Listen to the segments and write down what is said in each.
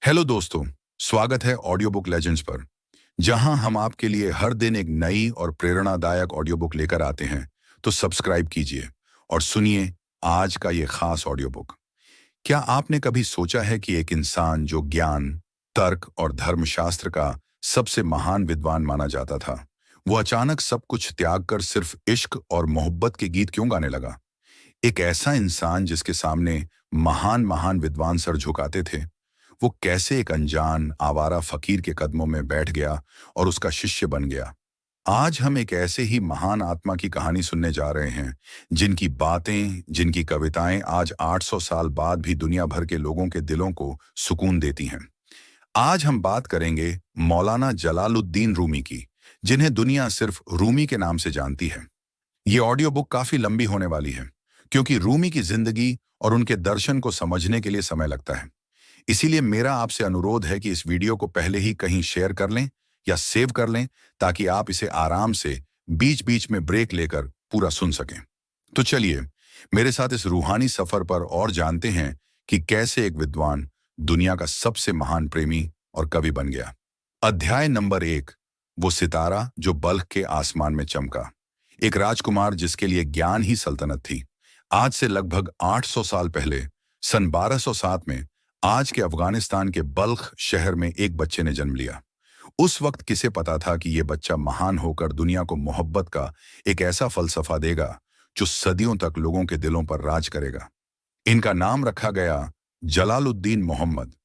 Hello दोस्तों, स्वागत है ऑडियो बुक लेजेंड्स पर, जहां हम आपके लिए हर दिन एक नई और प्रेरणादायक ऑडियो बुक लेकर आते हैं। तो सब्सक्राइब कीजिए और सुनिए आज का ये खास ऑडियो बुक। क्या आपने कभी सोचा है कि एक इंसान जो ज्ञान, तर्क और धर्मशास्त्र का सबसे महान विद्वान माना जाता था, वो अचानक सब कुछ त्याग कर सिर्फ इश्क और मोहब्बत के गीत क्यों गाने लगा? एक ऐसा इंसान जिसके सामने महान महान विद्वान सर झुकाते थे, वो कैसे एक अनजान आवारा फकीर के कदमों में बैठ गया और उसका शिष्य बन गया। आज हम एक ऐसे ही महान आत्मा की कहानी सुनने जा रहे हैं, जिनकी बातें, जिनकी कविताएं आज 800 साल बाद भी दुनिया भर के लोगों के दिलों को सुकून देती हैं। आज हम बात करेंगे मौलाना जलालुद्दीन रूमी की, जिन्हें दुनिया सिर्फ रूमी के नाम से जानती है। ये ऑडियो बुक काफी लंबी होने वाली है, क्योंकि रूमी की जिंदगी और उनके दर्शन को समझने के लिए समय लगता है। इसीलिए मेरा आपसे अनुरोध है कि इस वीडियो को पहले ही कहीं शेयर कर लें या सेव कर लें, ताकि आप इसे आराम से बीच बीच में ब्रेक लेकर पूरा सुन सकें। तो चलिए मेरे साथ इस रूहानी सफर पर और जानते हैं कि कैसे एक विद्वान दुनिया का सबसे महान प्रेमी और कवि बन गया। अध्याय नंबर 1, वो सितारा जो बल्ख के आसमान में चमका। एक राजकुमार जिसके लिए ज्ञान ही सल्तनत थी। आज से लगभग 800 साल पहले, सन 1207 में, आज के अफगानिस्तान के बल्ख शहर में एक बच्चे ने जन्म लिया। उस वक्त किसे पता था कि यह बच्चा महान होकर दुनिया को मोहब्बत का एक ऐसा फलसफा देगा जो सदियों तक लोगों के दिलों पर राज करेगा। इनका नाम रखा गया जलालुद्दीन मोहम्मद।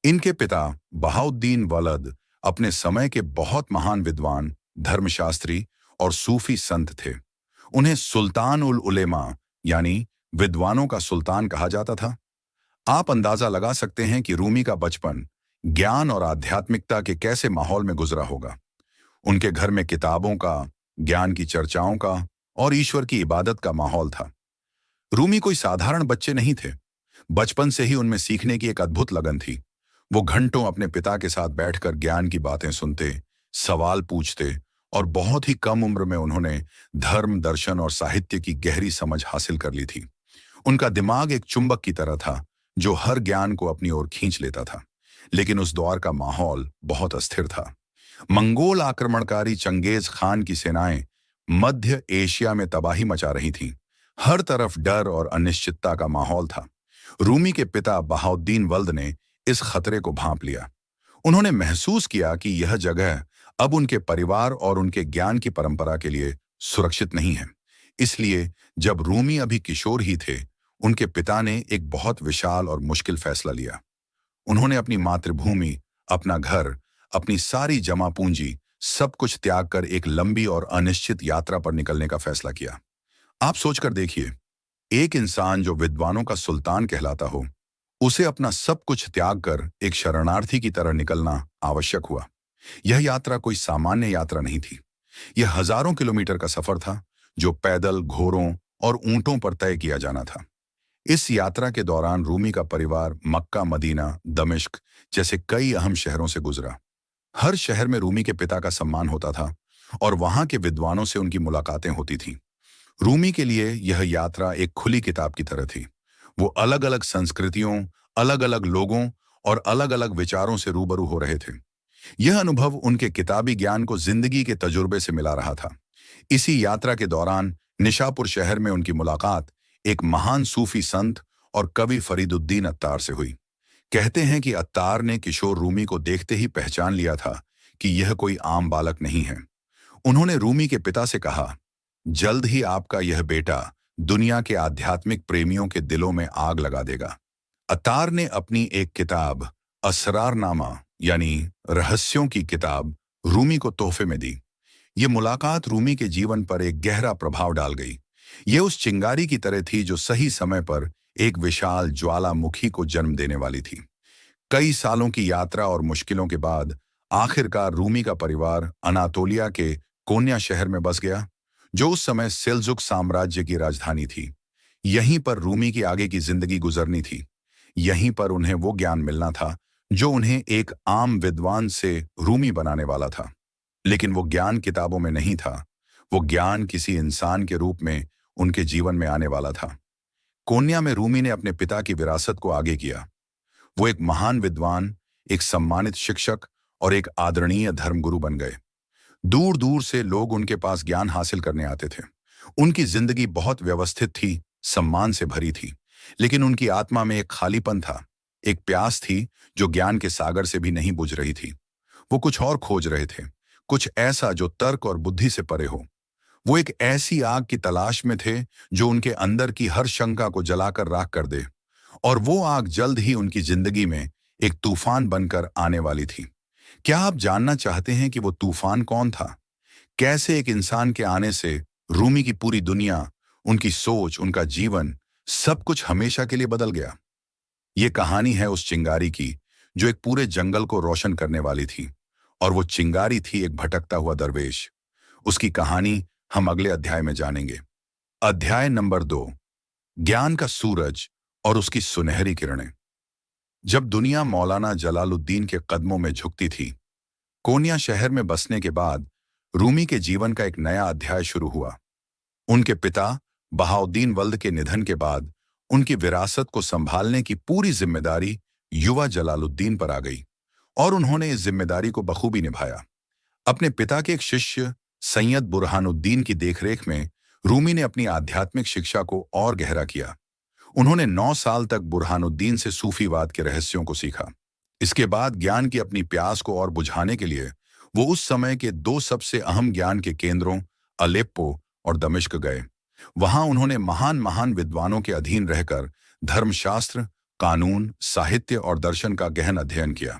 इनके पिता बहाउद्दीन वलद अपने समय के बहुत महान विद्वान, धर्मशास्त्री और सूफी संत थे। उन्हें सुल्तान उल उलेमा यानी विद्वानों का सुल्तान कहा जाता था। आप अंदाजा लगा सकते हैं कि रूमी का बचपन ज्ञान और आध्यात्मिकता के कैसे माहौल में गुजरा होगा। उनके घर में किताबों का, ज्ञान की चर्चाओं का और ईश्वर की इबादत का माहौल था। रूमी कोई साधारण बच्चे नहीं थे। बचपन से ही उनमें सीखने की एक अद्भुत लगन थी। वो घंटों अपने पिता के साथ बैठकर ज्ञान की बातें सुनते, सवाल पूछते और बहुत ही कम उम्र में उन्होंने धर्म, दर्शन और साहित्य की गहरी समझ हासिल कर ली थी। उनका दिमाग एक चुंबक की तरह था, जो हर ज्ञान को अपनी ओर खींच लेता था। लेकिन उस दौर का माहौल बहुत अस्थिर था। मंगोल आक्रमणकारी चंगेज खान की सेनाएं मध्य एशिया में तबाही मचा रही थीं। हर तरफ डर और अनिश्चितता का माहौल था। रूमी के पिता बहाउद्दीन वल्द ने इस खतरे को भांप लिया। उन्होंने महसूस किया कि यह जगह अब उनके परिवार और उनके ज्ञान की परंपरा के लिए सुरक्षित नहीं है। इसलिए जब रूमी अभी किशोर ही थे, उनके पिता ने एक बहुत विशाल और मुश्किल फैसला लिया। उन्होंने अपनी मातृभूमि, अपना घर, अपनी सारी जमा पूंजी, सब कुछ त्याग कर एक लंबी और अनिश्चित यात्रा पर निकलने का फैसला किया। आप सोचकर देखिए, एक इंसान जो विद्वानों का सुल्तान कहलाता हो, उसे अपना सब कुछ त्याग कर एक शरणार्थी की तरह निकलना आवश्यक हुआ। यह यात्रा कोई सामान्य यात्रा नहीं थी। यह हजारों किलोमीटर का सफर था, जो पैदल, घोड़ों और ऊंटों पर तय किया जाना था। इस यात्रा के दौरान रूमी का परिवार मक्का, मदीना, दमिश्क जैसे कई अहम शहरों से गुजरा। हर शहर में रूमी के पिता का सम्मान होता था और वहां के विद्वानों से उनकी मुलाकातें होती थीं। रूमी के लिए यह यात्रा एक खुली किताब की तरह थी। वो अलग अलग संस्कृतियों, अलग अलग लोगों और अलग अलग विचारों से रूबरू हो रहे थे। यह अनुभव उनके किताबी ज्ञान को जिंदगी के तजुर्बे से मिला रहा था। इसी यात्रा के दौरान निशापुर शहर में उनकी मुलाकात एक महान सूफी संत और कवि फरीदुद्दीन अत्तार से हुई। कहते हैं कि अत्तार ने किशोर रूमी को देखते ही पहचान लिया था कि यह कोई आम बालक नहीं है। उन्होंने रूमी के पिता से कहा, जल्द ही आपका यह बेटा दुनिया के आध्यात्मिक प्रेमियों के दिलों में आग लगा देगा। अत्तार ने अपनी एक किताब, असरारनामा यानी रहस्यों की किताब, रूमी को तोहफे में दी। ये मुलाकात रूमी के जीवन पर एक गहरा प्रभाव डाल गई। ये उस चिंगारी की तरह थी जो सही समय पर एक विशाल ज्वालामुखी को जन्म देने वाली थी। कई सालों की यात्रा और मुश्किलों के बाद आखिरकार रूमी का परिवार अनातोलिया के कोन्या शहर में बस गया, जो उस समय सेल्जुक साम्राज्य की राजधानी थी। यहीं पर रूमी की आगे की जिंदगी गुजरनी थी। यहीं पर उन्हें वो ज्ञान मिलना था जो उन्हें एक आम विद्वान से रूमी बनाने वाला था। लेकिन वो ज्ञान किताबों में नहीं था। वो ज्ञान किसी इंसान के रूप में उनके जीवन में आने वाला था। कोन्या में रूमी ने अपने पिता की विरासत को आगे किया। वो एक महान विद्वान, एक सम्मानित शिक्षक और एक आदरणीय धर्मगुरु बन गए। दूर दूर से लोग उनके पास ज्ञान हासिल करने आते थे। उनकी जिंदगी बहुत व्यवस्थित थी, सम्मान से भरी थी, लेकिन उनकी आत्मा में एक खालीपन था, एक प्यास थी जो ज्ञान के सागर से भी नहीं बुझ रही थी। वो कुछ और खोज रहे थे, कुछ ऐसा जो तर्क और बुद्धि से परे हो। वो एक ऐसी आग की तलाश में थे जो उनके अंदर की हर शंका को जलाकर राख कर दे, और वो आग जल्द ही उनकी जिंदगी में एक तूफान बनकर आने वाली थी। क्या आप जानना चाहते हैं कि वो तूफान कौन था? कैसे एक इंसान के आने से रूमी की पूरी दुनिया, उनकी सोच, उनका जीवन, सब कुछ हमेशा के लिए बदल गया? ये कहानी है उस चिंगारी की जो एक पूरे जंगल को रोशन करने वाली थी, और वो चिंगारी थी एक भटकता हुआ दरवेश। उसकी कहानी हम अगले अध्याय में जानेंगे। अध्याय नंबर 2, ज्ञान का सूरज और उसकी सुनहरी किरणें। जब दुनिया मौलाना जलालुद्दीन के कदमों में झुकती थी, कोन्या शहर में बसने के बाद रूमी के जीवन का एक नया अध्याय शुरू हुआ। उनके पिता बहाउद्दीन वल्द के निधन के बाद उनकी विरासत को संभालने की पूरी जिम्मेदारी युवा जलालुद्दीन पर आ गई, और उन्होंने इस जिम्मेदारी को बखूबी निभाया। अपने पिता के एक शिष्य सैयद बुरहानुद्दीन की देखरेख में रूमी ने अपनी आध्यात्मिक शिक्षा को और गहरा किया। उन्होंने 9 साल तक बुरहानुद्दीन से सूफीवाद के रहस्यों को सीखा। इसके बाद ज्ञान की अपनी प्यास को और बुझाने के लिए वो उस समय के 2 सबसे अहम ज्ञान के केंद्रों अलेप्पो और दमिश्क गए। वहां उन्होंने महान महान विद्वानों के अधीन रहकर धर्मशास्त्र, कानून, साहित्य और दर्शन का गहन अध्ययन किया।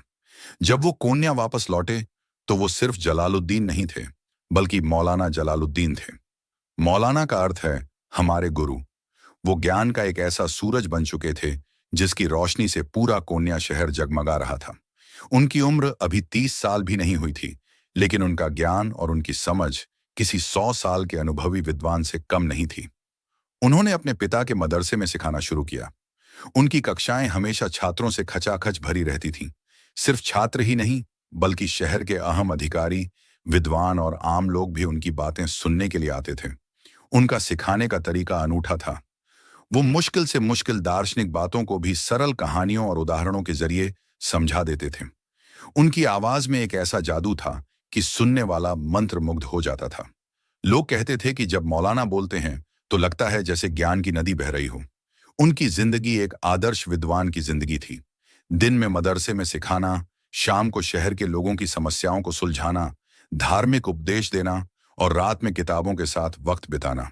जब वो कोन्या वापस लौटे तो वो सिर्फ जलालुद्दीन नहीं थे, बल्कि मौलाना जलालुद्दीन थे। मौलाना का अर्थ है हमारे गुरु। वो ज्ञान का एक ऐसा सूरज बन चुके थे जिसकी रोशनी से पूरा कोन्या शहर जगमगा रहा था। उनकी उम्र अभी 30 साल भी नहीं हुई थी, लेकिन उनका ज्ञान और उनकी समझ किसी 100 साल के अनुभवी विद्वान से कम नहीं थी। उन्होंने अपने पिता के मदरसे में सिखाना शुरू किया। उनकी कक्षाएं हमेशा छात्रों से खचाखच भरी रहती थीं। सिर्फ छात्र ही नहीं, बल्कि शहर के अहम अधिकारी, विद्वान और आम लोग भी उनकी बातें सुनने के लिए आते थे। उनका सिखाने का तरीका अनूठा था। वो मुश्किल से मुश्किल दार्शनिक बातों को भी सरल कहानियों और उदाहरणों के जरिए समझा देते थे। उनकी आवाज में एक ऐसा जादू था कि सुनने वाला मंत्रमुग्ध हो जाता था। लोग कहते थे कि जब मौलाना बोलते हैं तो लगता है जैसे ज्ञान की नदी बह रही हो। उनकी जिंदगी एक आदर्श विद्वान की जिंदगी थी। दिन में मदरसे में सिखाना, शाम को शहर के लोगों की समस्याओं को सुलझाना, धार्मिक उपदेश देना और रात में किताबों के साथ वक्त बिताना।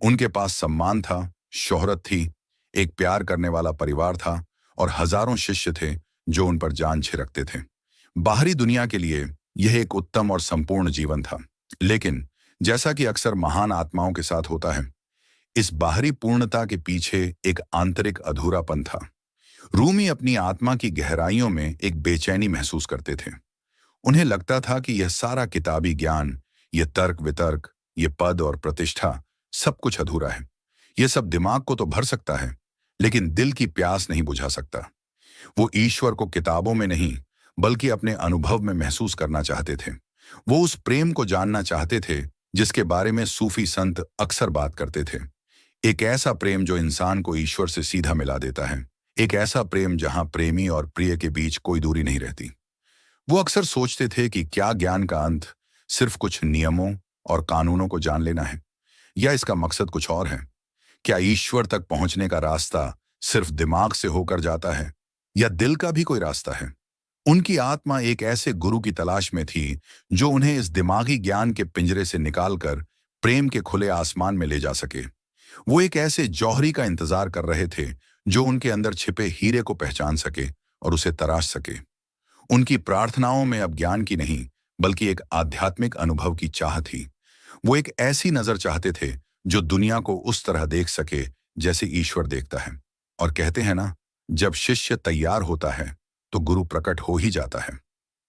उनके पास सम्मान था, शोहरत थी, एक प्यार करने वाला परिवार था और हजारों शिष्य थे जो उन पर जान छिड़कते थे। बाहरी दुनिया के लिए यह एक उत्तम और संपूर्ण जीवन था, लेकिन जैसा कि अक्सर महान आत्माओं के साथ होता है, इस बाहरी पूर्णता के पीछे एक आंतरिक अधूरापन था। रूमी अपनी आत्मा की गहराइयों में एक बेचैनी महसूस करते थे। उन्हें लगता था कि यह सारा किताबी ज्ञान, यह तर्क वितर्क, यह पद और प्रतिष्ठा, सब कुछ अधूरा है। यह सब दिमाग को तो भर सकता है, लेकिन दिल की प्यास नहीं बुझा सकता। वो ईश्वर को किताबों में नहीं, बल्कि अपने अनुभव में महसूस करना चाहते थे। वो उस प्रेम को जानना चाहते थे जिसके बारे में सूफी संत अक्सर बात करते थे। एक ऐसा प्रेम जो इंसान को ईश्वर से सीधा मिला देता है। एक ऐसा प्रेम जहां प्रेमी और प्रिय के बीच कोई दूरी नहीं रहती। वो अक्सर सोचते थे कि क्या ज्ञान का अंत सिर्फ कुछ नियमों और कानूनों को जान लेना है, या इसका मकसद कुछ और है? क्या ईश्वर तक पहुंचने का रास्ता सिर्फ दिमाग से होकर जाता है, या दिल का भी कोई रास्ता है? उनकी आत्मा एक ऐसे गुरु की तलाश में थी जो उन्हें इस दिमागी ज्ञान के पिंजरे से निकालकर प्रेम के खुले आसमान में ले जा सके। वो एक ऐसे जौहरी का इंतजार कर रहे थे जो उनके अंदर छिपे हीरे को पहचान सके और उसे तराश सके। उनकी प्रार्थनाओं में अब ज्ञान की नहीं, बल्कि एक आध्यात्मिक अनुभव की चाह थी। वो एक ऐसी नजर चाहते थे जो दुनिया को उस तरह देख सके जैसे ईश्वर देखता है। और कहते हैं ना, जब शिष्य तैयार होता है तो गुरु प्रकट हो ही जाता है।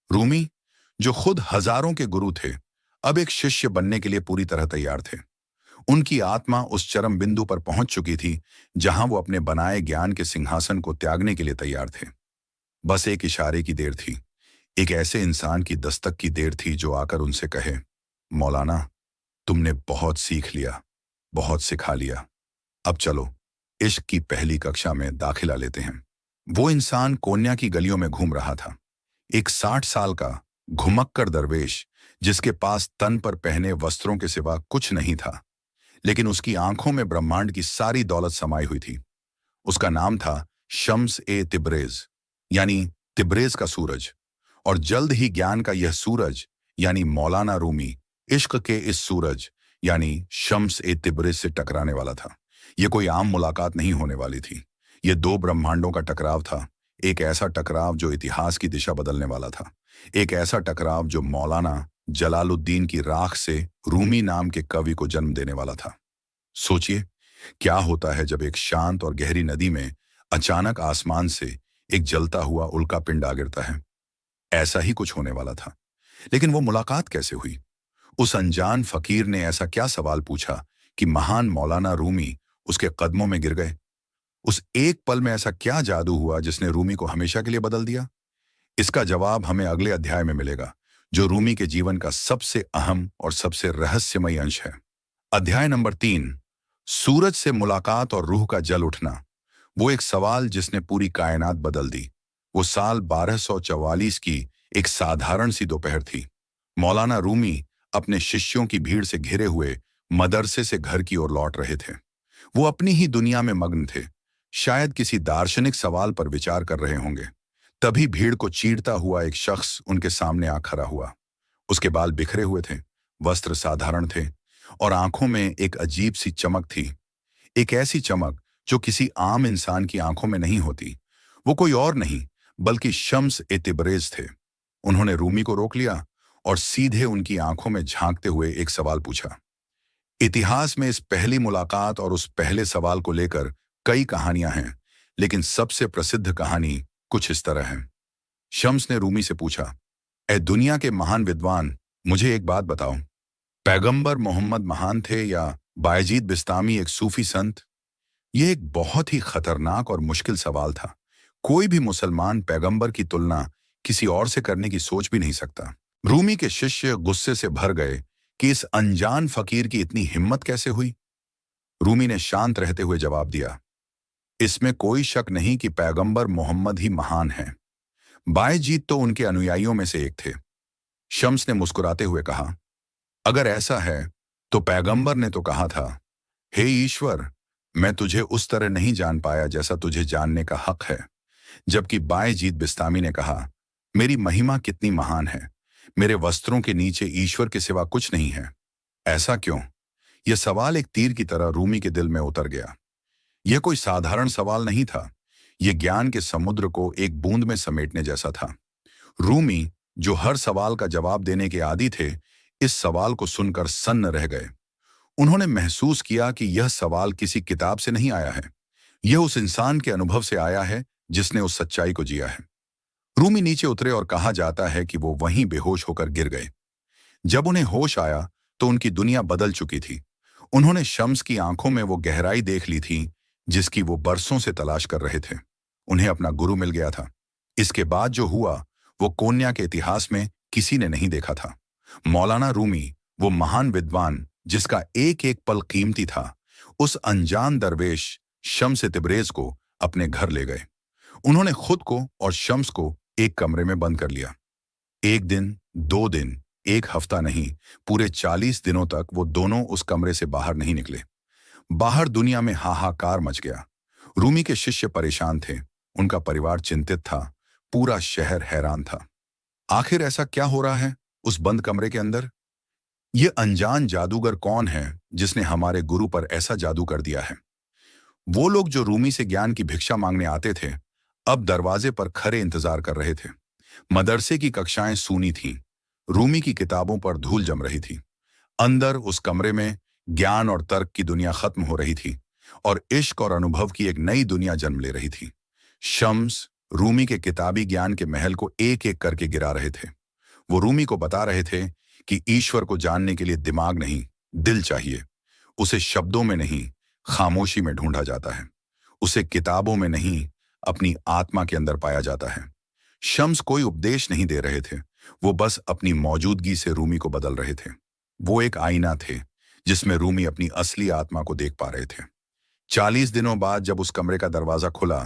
रूमी, जो खुद हजारों के गुरु थे, अब एक शिष्य बनने के लिए पूरी तरह तैयार थे। उनकी आत्मा उस चरम बिंदु पर पहुंच चुकी थी जहां वो अपने बनाए ज्ञान के सिंहासन को त्यागने के लिए तैयार थे। बस एक इशारे की देर थी, एक ऐसे इंसान की दस्तक की देर थी जो आकर उनसे कहे, मौलाना, तुमने बहुत सीख लिया, बहुत सिखा लिया, अब चलो इश्क की पहली कक्षा में दाखिला लेते हैं। वो इंसान कोन्या की गलियों में घूम रहा था, एक 60 साल का घुमक्कर दरवेश जिसके पास तन पर पहने वस्त्रों के सिवा कुछ नहीं था, लेकिन उसकी आंखों में ब्रह्मांड की सारी दौलत समाई हुई थी। उसका नाम था शम्स ए तिब्रेज, यानी तिब्रेज का सूरज। और जल्द ही ज्ञान का यह सूरज यानी मौलाना रूमी इश्क के इस सूरज यानी शम्स ए तिब्रेज से टकराने वाला था। यह कोई आम मुलाकात नहीं होने वाली थी। यह दो ब्रह्मांडों का टकराव था। एक ऐसा टकराव जो इतिहास की दिशा बदलने वाला था। एक ऐसा टकराव जो मौलाना जलालुद्दीन की राख से रूमी नाम के कवि को जन्म देने वाला था। सोचिए, क्या होता है जब एक शांत और गहरी नदी में अचानक आसमान से एक जलता हुआ उल्का पिंड आ गिरता है। ऐसा ही कुछ होने वाला था। लेकिन वो मुलाकात कैसे हुई? उस अनजान फकीर ने ऐसा क्या सवाल पूछा कि महान मौलाना रूमी उसके कदमों में गिर गए? उस एक पल में ऐसा क्या जादू हुआ जिसने रूमी को हमेशा के लिए बदल दिया? इसका जवाब हमें अगले अध्याय में मिलेगा, जो रूमी के जीवन का सबसे अहम और सबसे रहस्यमयी अंश है। अध्याय नंबर 3, सूरज से मुलाकात और रूह का जल उठना। वो एक सवाल जिसने पूरी कायनात बदल दी। वो साल 1244 की एक साधारण सी दोपहर थी। मौलाना रूमी अपने शिष्यों की भीड़ से घिरे हुए मदरसे से घर की ओर लौट रहे थे। वो अपनी ही दुनिया में मग्न थे, शायद किसी दार्शनिक सवाल पर विचार कर रहे होंगे। तभी भीड़ को चीरता हुआ एक शख्स उनके सामने आ खड़ा हुआ। उसके बाल बिखरे हुए थे, वस्त्र साधारण थे और आंखों में एक अजीब सी चमक थी। एक ऐसी चमक जो किसी आम इंसान की आंखों में नहीं होती। वो कोई और नहीं बल्कि शम्स ए तिब्रेज थे। उन्होंने रूमी को रोक लिया और सीधे उनकी आंखों में झांकते हुए एक सवाल पूछा। इतिहास में इस पहली मुलाकात और उस पहले सवाल को लेकर कई कहानियां हैं, लेकिन सबसे प्रसिद्ध कहानी कुछ इस तरह है। शम्स ने रूमी से पूछा, ए दुनिया के महान विद्वान, मुझे एक बात बताओ, पैगंबर मोहम्मद महान थे या बायजीद बिस्तामी एक सूफी संत? यह एक बहुत ही खतरनाक और मुश्किल सवाल था। कोई भी मुसलमान पैगंबर की तुलना किसी और से करने की सोच भी नहीं सकता। रूमी के शिष्य गुस्से से भर गए कि इस अनजान फकीर की इतनी हिम्मत कैसे हुई। रूमी ने शांत रहते हुए जवाब दिया, इसमें कोई शक नहीं कि पैगंबर मोहम्मद ही महान हैं। बायजीद तो उनके अनुयायियों में से एक थे। शम्स ने मुस्कुराते हुए कहा, अगर ऐसा है तो पैगंबर ने तो कहा था, हे ईश्वर, मैं तुझे उस तरह नहीं जान पाया जैसा तुझे जानने का हक है। जबकि बायजीद बिस्तामी ने कहा, मेरी महिमा कितनी महान है, मेरे वस्त्रों के नीचे ईश्वर के सिवा कुछ नहीं है। ऐसा क्यों? यह सवाल एक तीर की तरह रूमी के दिल में उतर गया। यह कोई साधारण सवाल नहीं था। यह ज्ञान के समुद्र को एक बूंद में समेटने जैसा था। रूमी, जो हर सवाल का जवाब देने के आदी थे, इस सवाल को सुनकर सन्न रह गए। उन्होंने महसूस किया कि यह सवाल किसी किताब से नहीं आया है। यह उस इंसान के अनुभव से आया है जिसने उस सच्चाई को जिया है। रूमी नीचे उतरे और कहा जाता है कि वो वहीं बेहोश होकर गिर गए। जब उन्हें होश आया तो उनकी दुनिया बदल चुकी थी। उन्होंने शम्स की आंखों में वो गहराई देख ली थी जिसकी वो बरसों से तलाश कर रहे थे। उन्हें अपना गुरु मिल गया था। इसके बाद जो हुआ वो कोन्या के इतिहास में किसी ने नहीं देखा था। मौलाना रूमी, वो महान विद्वान जिसका एक एक पल कीमती था, उस अनजान दरवेश शम्स तिब्रेज को अपने घर ले गए। उन्होंने खुद को और शम्स को एक कमरे में बंद कर लिया। एक दिन, 2 दिन, एक हफ्ता नहीं, पूरे 40 दिनों तक वो दोनों उस कमरे से बाहर नहीं निकले। बाहर दुनिया में हाहाकार मच गया। रूमी के शिष्य परेशान थे, उनका परिवार चिंतित था, पूरा शहर हैरान था। आखिर ऐसा क्या हो रहा है उस बंद कमरे के अंदर? ये अनजान जादूगर कौन है जिसने हमारे गुरु पर ऐसा जादू कर दिया है? वो लोग जो रूमी से ज्ञान की भिक्षा मांगने आते थे, अब दरवाजे पर खड़े इंतजार कर रहे थे। मदरसे की कक्षाएं सूनी थीं। रूमी की किताबों पर धूल जम रही थी। अंदर उस कमरे में ज्ञान और तर्क की दुनिया खत्म हो रही थी और इश्क और अनुभव की एक नई दुनिया जन्म ले रही थी। शम्स रूमी के किताबी ज्ञान के महल को एक एक करके गिरा रहे थे। वो रूमी को बता रहे थे कि ईश्वर को जानने के लिए दिमाग नहीं, दिल चाहिए। उसे शब्दों में नहीं, खामोशी में ढूंढा जाता है। उसे किताबों में नहीं, अपनी आत्मा के अंदर पाया जाता है। शम्स कोई उपदेश नहीं दे रहे थे, वो बस अपनी मौजूदगी से रूमी को बदल रहे थे। वो एक आईना थे जिसमें रूमी अपनी असली आत्मा को देख पा रहे थे। 40 दिनों बाद जब उस कमरे का दरवाजा खुला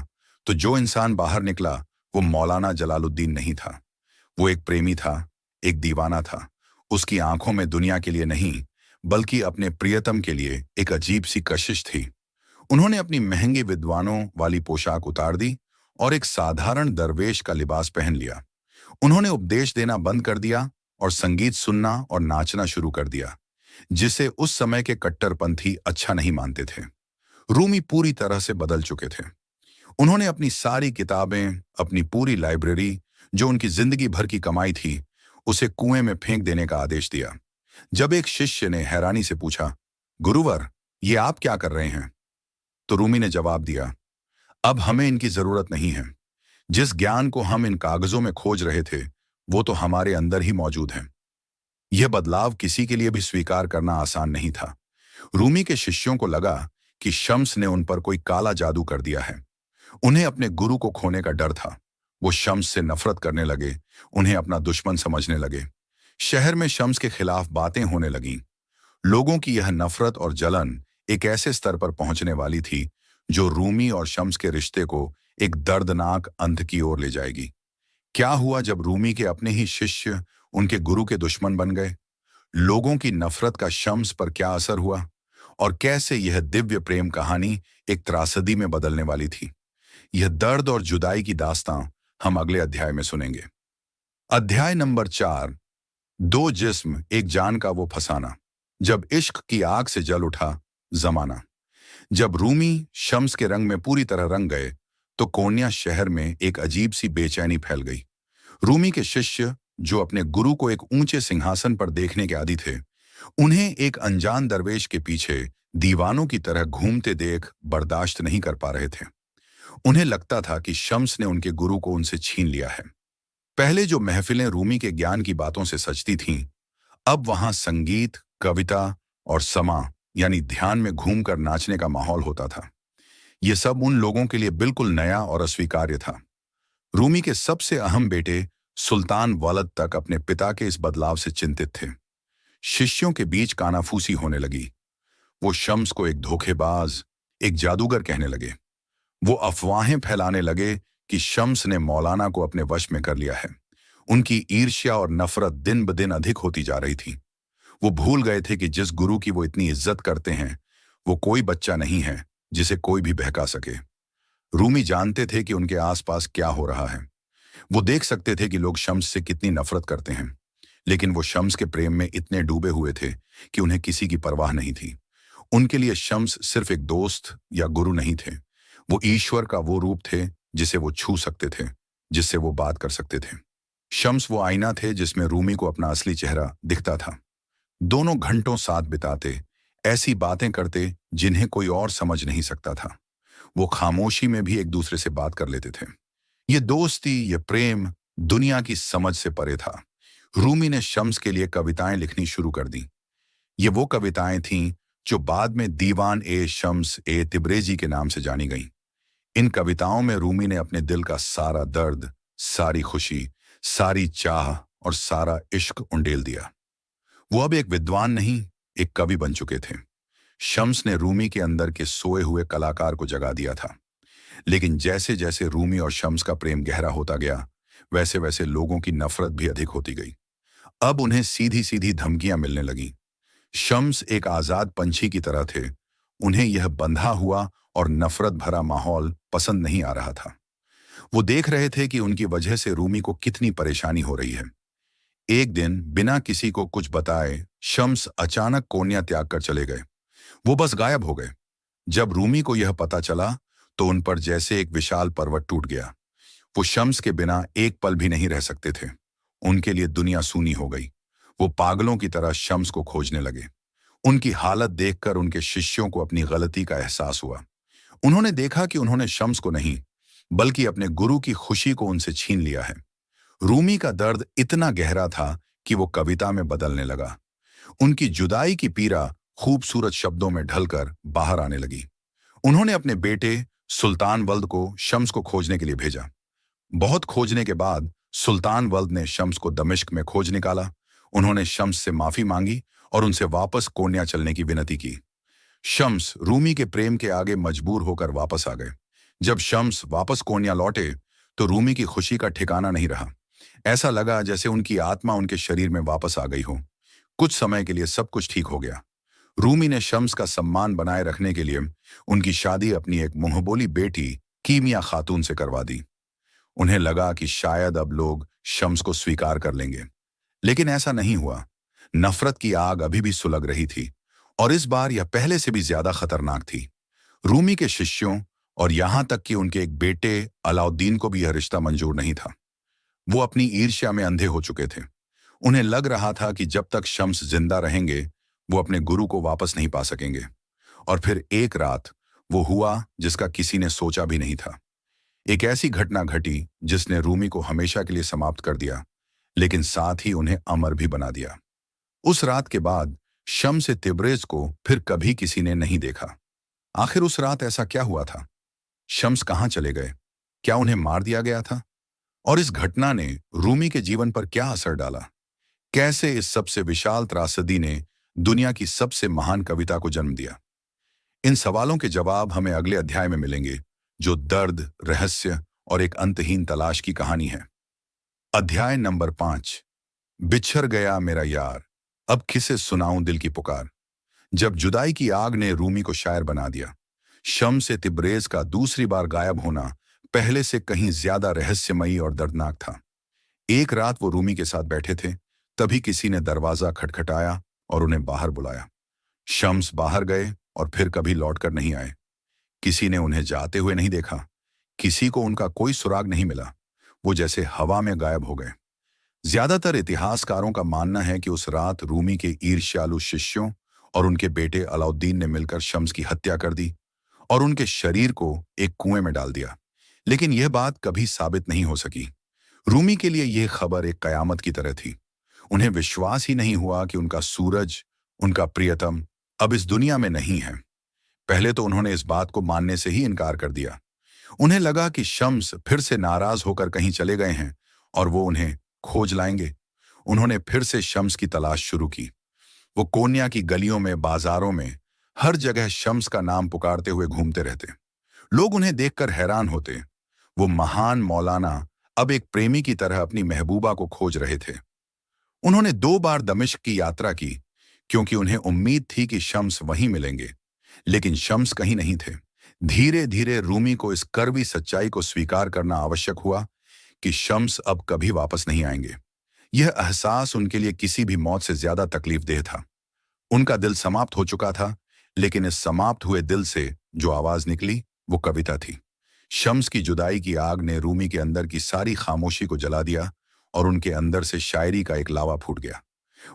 तो जो इंसान बाहर निकला वो मौलाना जलालुद्दीन नहीं था। वो एक प्रेमी था, एक दीवाना था। उसकी आंखों में दुनिया के लिए नहीं, बल्कि अपने प्रियतम के लिए एक अजीब सी कशिश थी। उन्होंने अपनी महंगी विद्वानों वाली पोशाक उतार दी और एक साधारण दरवेश का लिबास पहन लिया। उन्होंने उपदेश देना बंद कर दिया और संगीत सुनना और नाचना शुरू कर दिया, जिसे उस समय के कट्टरपंथी अच्छा नहीं मानते थे। रूमी पूरी तरह से बदल चुके थे। उन्होंने अपनी सारी किताबें, अपनी पूरी लाइब्रेरी, जो उनकी जिंदगी भर की कमाई थी, उसे कुएं में फेंक देने का आदेश दिया। जब एक शिष्य ने हैरानी से पूछा, गुरुवर, ये आप क्या कर रहे हैं? तो रूमी ने जवाब दिया, अब हमें इनकी जरूरत नहीं है। जिस ज्ञान को हम इन कागजों में खोज रहे थे, वो तो हमारे अंदर ही मौजूद है। यह बदलाव किसी के लिए भी स्वीकार करना आसान नहीं था। रूमी के शिष्यों को लगा कि शम्स ने उन पर कोई काला जादू कर दिया है। उन्हें अपने गुरु को खोने का डर था। वो शम्स से नफरत करने लगे, उन्हें अपना दुश्मन समझने लगे। शहर में शम्स के खिलाफ बातें होने लगीं। लोगों की यह नफरत और जलन एक ऐसे स्तर पर पहुंचने वाली थी जो रूमी और शम्स के रिश्ते को एक दर्दनाक अंत की ओर ले जाएगी। क्या हुआ जब रूमी के अपने ही शिष्य उनके गुरु के दुश्मन बन गए? लोगों की नफरत का शम्स पर क्या असर हुआ? और कैसे यह दिव्य प्रेम कहानी एक त्रासदी में बदलने वाली थी? यह दर्द और जुदाई की दास्तां हम अगले अध्याय में सुनेंगे। अध्याय नंबर 4, दो जिस्म एक जान का वो फसाना। जब इश्क की आग से जल उठा जमाना। जब रूमी शम्स के रंग में पूरी तरह रंग गए, तो कोन्या शहर में एक अजीब सी बेचैनी फैल गई। रूमी के शिष्य, जो अपने गुरु को एक ऊंचे सिंहासन पर देखने के आदी थे, उन्हें एक अनजान दरवेश के पीछे दीवानों की तरह घूमते देख बर्दाश्त नहीं कर पा रहे थे। उन्हें लगता था कि शम्स ने उनके गुरु को उनसे छीन लिया है। पहले जो महफिलें रूमी के ज्ञान की बातों से सजती थीं, अब वहां संगीत, कविता और समा यानी ध्यान में घूमकर नाचने का माहौल होता था। ये सब उन लोगों के लिए बिल्कुल नया और अस्वीकार्य था। रूमी के सबसे अहम बेटे सुल्तान वलद तक अपने पिता के इस बदलाव से चिंतित थे। शिष्यों के बीच कानाफूसी होने लगी। वो शम्स को एक धोखेबाज, एक जादूगर कहने लगे। वो अफवाहें फैलाने लगे कि शम्स ने मौलाना को अपने वश में कर लिया है। उनकी ईर्ष्या और नफरत दिन ब दिन अधिक होती जा रही थी। वो भूल गए थे कि जिस गुरु की वो इतनी इज्जत करते हैं, वो कोई बच्चा नहीं है जिसे कोई भी बहका सके। रूमी जानते थे कि उनके आसपास क्या हो रहा है। वो देख सकते थे कि लोग शम्स से कितनी नफरत करते हैं, लेकिन वो शम्स के प्रेम में इतने डूबे हुए थे कि उन्हें किसी की परवाह नहीं थी। उनके लिए शम्स सिर्फ एक दोस्त या गुरु नहीं थे, वो ईश्वर का वो रूप थे जिसे वो छू सकते थे, जिससे वो बात कर सकते थे। शम्स वो आईना थे जिसमें रूमी को अपना असली चेहरा दिखता था। दोनों घंटों साथ बिताते, ऐसी बातें करते जिन्हें कोई और समझ नहीं सकता था। वो खामोशी में भी एक दूसरे से बात कर लेते थे। ये दोस्ती, ये प्रेम दुनिया की समझ से परे था। रूमी ने शम्स के लिए कविताएं लिखनी शुरू कर दी। ये वो कविताएं थीं जो बाद में दीवान ए शम्स ए तिब्रेजी के नाम से जानी गईं। इन कविताओं में रूमी ने अपने दिल का सारा दर्द, सारी खुशी, सारी चाह और सारा इश्क उंडेल दिया। वो अब एक विद्वान नहीं, एक कवि बन चुके थे। शम्स ने रूमी के अंदर के सोए हुए कलाकार को जगा दिया था। लेकिन जैसे जैसे रूमी और शम्स का प्रेम गहरा होता गया, वैसे वैसे लोगों की नफरत भी अधिक होती गई। अब उन्हें सीधी सीधी धमकियां मिलने लगीं। शम्स एक आजाद पंछी की तरह थे। उन्हें यह बंधा हुआ और नफरत भरा माहौल पसंद नहीं आ रहा था। वो देख रहे थे कि उनकी वजह से रूमी को कितनी परेशानी हो रही है। एक दिन बिना किसी को कुछ बताए शम्स अचानक कोन्या त्याग कर चले गए। वो बस गायब हो गए। जब रूमी को यह पता चला, तो उन पर जैसे एक विशाल पर्वत टूट गया। वो शम्स के बिना एक पल भी नहीं रह सकते थे। उनके लिए दुनिया सूनी हो गई। वो पागलों की तरह शम्स को खोजने लगे। उनकी हालत देखकर उनके शिष्यों को अपनी गलती का एहसास हुआ। उन्होंने देखा कि उन्होंने शम्स को नहीं, बल्कि अपने गुरु की खुशी को उनसे छीन लिया है। रूमी का दर्द इतना गहरा था कि वो कविता में बदलने लगा। उनकी जुदाई की पीड़ा खूबसूरत शब्दों में ढलकर बाहर आने लगी। उन्होंने अपने बेटे सुल्तान वल्द को शम्स को खोजने के लिए भेजा। बहुत खोजने के बाद सुल्तान वल्द ने शम्स को दमिश्क में खोज निकाला। उन्होंने शम्स से माफी मांगी और उनसे वापस कोन्या चलने की विनती की। शम्स रूमी के प्रेम के आगे मजबूर होकर वापस आ गए। जब शम्स वापस कोन्या लौटे, तो रूमी की खुशी का ठिकाना नहीं रहा। ऐसा लगा जैसे उनकी आत्मा उनके शरीर में वापस आ गई हो। कुछ समय के लिए सब कुछ ठीक हो गया। रूमी ने शम्स का सम्मान बनाए रखने के लिए उनकी शादी अपनी एक मुंहबोली बेटी कीमिया खातून से करवा दी। उन्हें लगा कि शायद अब लोग शम्स को स्वीकार कर लेंगे, लेकिन ऐसा नहीं हुआ। नफरत की आग अभी भी सुलग रही थी, और इस बार यह पहले से भी ज्यादा खतरनाक थी। रूमी के शिष्यों और यहां तक कि उनके एक बेटे अलाउद्दीन को भी यह रिश्ता मंजूर नहीं था। वो अपनी ईर्ष्या में अंधे हो चुके थे। उन्हें लग रहा था कि जब तक शम्स जिंदा रहेंगे वो अपने गुरु को वापस नहीं पा सकेंगे। और फिर एक रात वो हुआ जिसका किसी ने सोचा भी नहीं था। एक ऐसी घटना घटी जिसने रूमी को हमेशा के लिए समाप्त कर दिया, लेकिन साथ ही उन्हें अमर भी बना दिया। उस रात के बाद शम्स तिब्रेज को फिर कभी किसी ने नहीं देखा। आखिर उस रात ऐसा क्या हुआ था? शम्स कहाँ चले गए? क्या उन्हें मार दिया गया था? और इस घटना ने रूमी के जीवन पर क्या असर डाला? कैसे इस सबसे विशाल त्रासदी ने दुनिया की सबसे महान कविता को जन्म दिया? इन सवालों के जवाब हमें अगले अध्याय में मिलेंगे, जो दर्द, रहस्य और एक अंतहीन तलाश की कहानी है। अध्याय नंबर 5। बिछड़ गया मेरा यार, अब किसे सुनाऊं दिल की पुकार। जब जुदाई की आग ने रूमी को शायर बना दिया, शम्स तिब्रेज का दूसरी बार गायब होना पहले से कहीं ज्यादा रहस्यमयी और दर्दनाक था। एक रात वो रूमी के साथ बैठे थे, तभी किसी ने दरवाजा खटखटाया और उन्हें बाहर बुलाया। शम्स बाहर गए और फिर कभी लौटकर नहीं आए। किसी ने उन्हें जाते हुए नहीं देखा, किसी को उनका कोई सुराग नहीं मिला। वो जैसे हवा में गायब हो गए। ज्यादातर इतिहासकारों का मानना है कि उस रात रूमी के ईर्ष्यालु शिष्यों और उनके बेटे अलाउद्दीन ने मिलकर शम्स की हत्या कर दी और उनके शरीर को एक कुएं में डाल दिया। लेकिन यह बात कभी साबित नहीं हो सकी। रूमी के लिए यह खबर एक कयामत की तरह थी। उन्हें विश्वास ही नहीं हुआ कि उनका सूरज, उनका प्रियतम, अब इस दुनिया में नहीं है। पहले तो उन्होंने इस बात को मानने से ही इनकार कर दिया। उन्हें लगा कि शम्स फिर से नाराज होकर कहीं चले गए हैं और वो उन्हें खोज लाएंगे। उन्होंने फिर से शम्स की तलाश शुरू की। वो कोन्या की गलियों में, बाजारों में, हर जगह शम्स का नाम पुकारते हुए घूमते रहते। लोग उन्हें देखकर हैरान होते। वो महान मौलाना अब एक प्रेमी की तरह अपनी महबूबा को खोज रहे थे। उन्होंने 2 बार दमिश्क की यात्रा की, क्योंकि उन्हें उम्मीद थी कि शम्स वहीं मिलेंगे, लेकिन शम्स कहीं नहीं थे। धीरे धीरे रूमी को इस कड़वी सच्चाई को स्वीकार करना आवश्यक हुआ कि शम्स अब कभी वापस नहीं आएंगे। यह एहसास उनके लिए किसी भी मौत से ज्यादा तकलीफदेह था। उनका दिल समाप्त हो चुका था, लेकिन इस समाप्त हुए दिल से जो आवाज निकली वो कविता थी। शम्स की जुदाई की आग ने रूमी के अंदर की सारी खामोशी को जला दिया और उनके अंदर से शायरी का एक लावा फूट गया।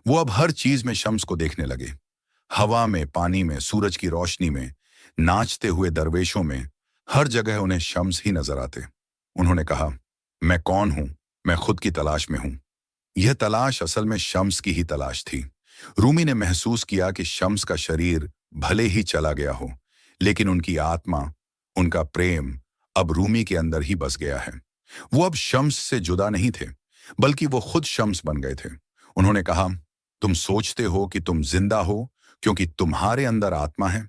वो अब हर चीज में शम्स को देखने लगे। हवा में, पानी में, सूरज की रोशनी में, नाचते हुए दरवेशों में, हर जगह उन्हें शम्स ही नजर आते। उन्होंने कहा, मैं कौन हूं? मैं खुद की तलाश में हूं। यह तलाश असल में शम्स की ही तलाश थी। रूमी ने महसूस किया कि शम्स का शरीर भले ही चला गया हो, लेकिन उनकी आत्मा, उनका प्रेम अब रूमी के अंदर ही बस गया है। वो अब शम्स से जुदा नहीं थे, बल्कि वो खुद शम्स बन गए थे। उन्होंने कहा, तुम सोचते हो कि तुम जिंदा हो क्योंकि तुम्हारे अंदर आत्मा है,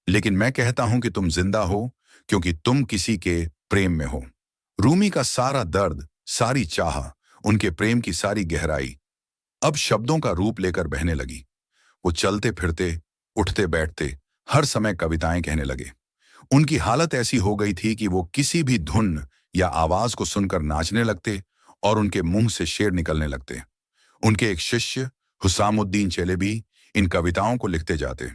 लेकिन मैं कहता हूं कि तुम जिंदा हो क्योंकि तुम किसी के प्रेम में हो। रूमी का सारा दर्द, सारी चाह, उनके प्रेम की सारी गहराई अब शब्दों का रूप लेकर बहने लगी। वो चलते फिरते, उठते बैठते, हर समय कविताएं कहने लगे। उनकी हालत ऐसी हो गई थी कि वो किसी भी धुन या आवाज को सुनकर नाचने लगते और उनके मुंह से शेर निकलने लगते। उनके एक शिष्य हुसामुद्दीन चेलेबी इन कविताओं को लिखते जाते।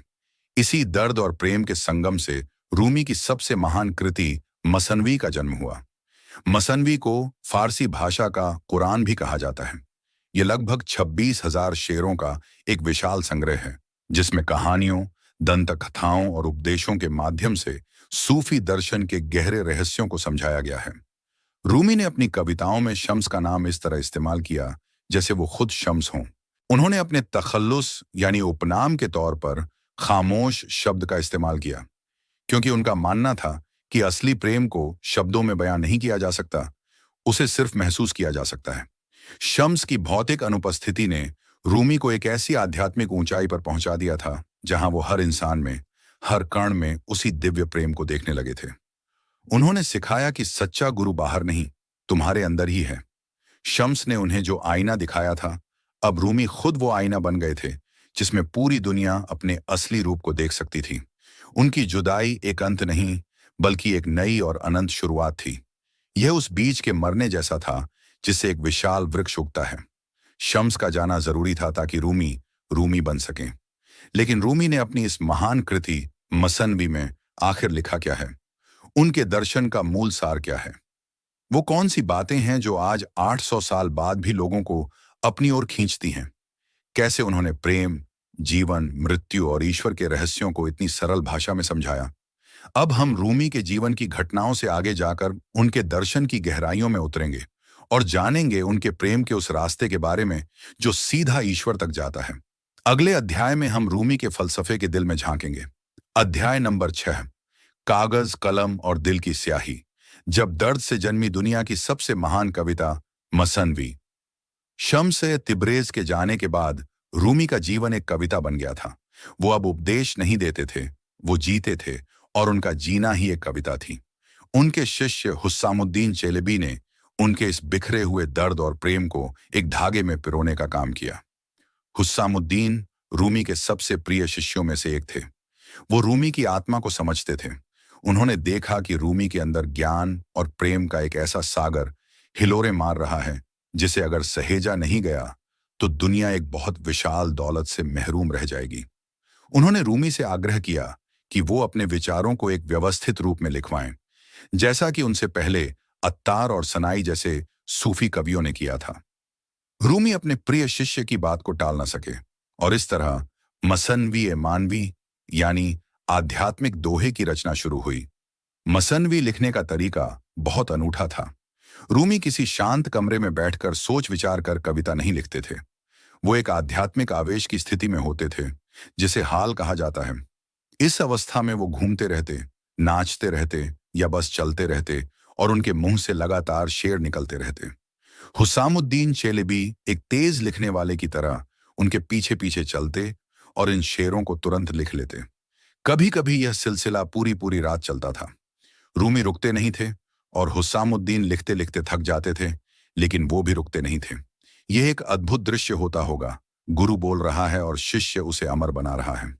इसी दर्द और प्रेम के संगम से रूमी की सबसे महान कृति मसनवी का जन्म हुआ। मसनवी को फारसी भाषा का कुरान भी कहा जाता है। यह लगभग 26,000 शेरों का एक विशाल संग्रह है, जिसमें कहानियों, दंत कथाओं और उपदेशों के माध्यम से सूफी दर्शन के गहरे रहस्यों को समझाया गया है। रूमी ने अपनी कविताओं में शम्स का नाम इस तरह इस्तेमाल किया जैसे वो खुद शम्स हों। उन्होंने अपने तखल्लुस यानी उपनाम के तौर पर खामोश शब्द का इस्तेमाल किया, क्योंकि उनका मानना था कि असली प्रेम को शब्दों में बयां नहीं किया जा सकता, उसे सिर्फ महसूस किया जा सकता है। शम्स की भौतिक अनुपस्थिति ने रूमी को एक ऐसी आध्यात्मिक ऊंचाई पर पहुंचा दिया था जहां वो हर इंसान में, हर कण में उसी दिव्य प्रेम को देखने लगे थे। उन्होंने सिखाया कि सच्चा गुरु बाहर नहीं, तुम्हारे अंदर ही है। शम्स ने उन्हें जो आईना दिखाया था, अब रूमी खुद वो आईना बन गए थे जिसमें पूरी दुनिया अपने असली रूप को देख सकती थी। उनकी जुदाई एक अंत नहीं, बल्कि एक नई और अनंत शुरुआत थी। यह उस बीज के मरने जैसा था जिससे एक विशाल वृक्ष उगता है। शम्स का जाना जरूरी था ताकि रूमी रूमी बन सकें। लेकिन रूमी ने अपनी इस महान कृति मसनवी में आखिर लिखा क्या है? उनके दर्शन का मूल सार क्या है? वो कौन सी बातें हैं जो आज 800 साल बाद भी लोगों को अपनी ओर खींचती हैं? कैसे उन्होंने प्रेम, जीवन, मृत्यु और ईश्वर के रहस्यों को इतनी सरल भाषा में समझाया? अब हम रूमी के जीवन की घटनाओं से आगे जाकर उनके दर्शन की गहराइयों में उतरेंगे और जानेंगे उनके प्रेम के उस रास्ते के बारे में जो सीधा ईश्वर तक जाता है। अगले अध्याय में हम रूमी के फलसफे के दिल में झांकेंगे। अध्याय नंबर 6, कागज, कलम और दिल की स्याही। जब दर्द से जन्मी दुनिया की सबसे महान कविता मसनवी। शम्स से तिब्रेज के जाने के बाद रूमी का जीवन एक कविता बन गया था। वो अब उपदेश नहीं देते थे, वो जीते थे, और उनका जीना ही एक कविता थी। उनके शिष्य हुस्सामुद्दीन चेलेबी ने उनके इस बिखरे हुए दर्द और प्रेम को एक धागे में पिरोने का काम किया। हुस्सामुद्दीन रूमी के सबसे प्रिय शिष्यों में से एक थे। वो रूमी की आत्मा को समझते थे। उन्होंने देखा कि रूमी के अंदर ज्ञान और प्रेम का एक ऐसा सागर हिलोरे मार रहा है जिसे अगर सहेजा नहीं गया तो दुनिया एक बहुत विशाल दौलत से महरूम रह जाएगी। उन्होंने रूमी से आग्रह किया कि वो अपने विचारों को एक व्यवस्थित रूप में लिखवाएं, जैसा कि उनसे पहले अत्तार और सनाई जैसे सूफी कवियों ने किया था। रूमी अपने प्रिय शिष्य की बात को टाल न सके और इस तरह मसनवी ए मानवी यानी आध्यात्मिक दोहे की रचना शुरू हुई। मसनवी लिखने का तरीका बहुत अनूठा था। रूमी किसी शांत कमरे में बैठकर सोच विचार कर कविता नहीं लिखते थे। वो एक आध्यात्मिक आवेश की स्थिति में होते थे जिसे हाल कहा जाता है। इस अवस्था में वो घूमते रहते, नाचते रहते या बस चलते रहते और उनके मुंह से लगातार शेर निकलते रहते। हुस्सामुद्दीन चेलेबी एक तेज लिखने वाले की तरह उनके पीछे पीछे चलते और इन शेरों को तुरंत लिख लेते। कभी कभी यह सिलसिला पूरी पूरी रात चलता था। रूमी रुकते नहीं थे और हुस्सामुद्दीन लिखते लिखते थक जाते थे, लेकिन वो भी रुकते नहीं थे। यह एक अद्भुत दृश्य होता होगा। गुरु बोल रहा है और शिष्य उसे अमर बना रहा है।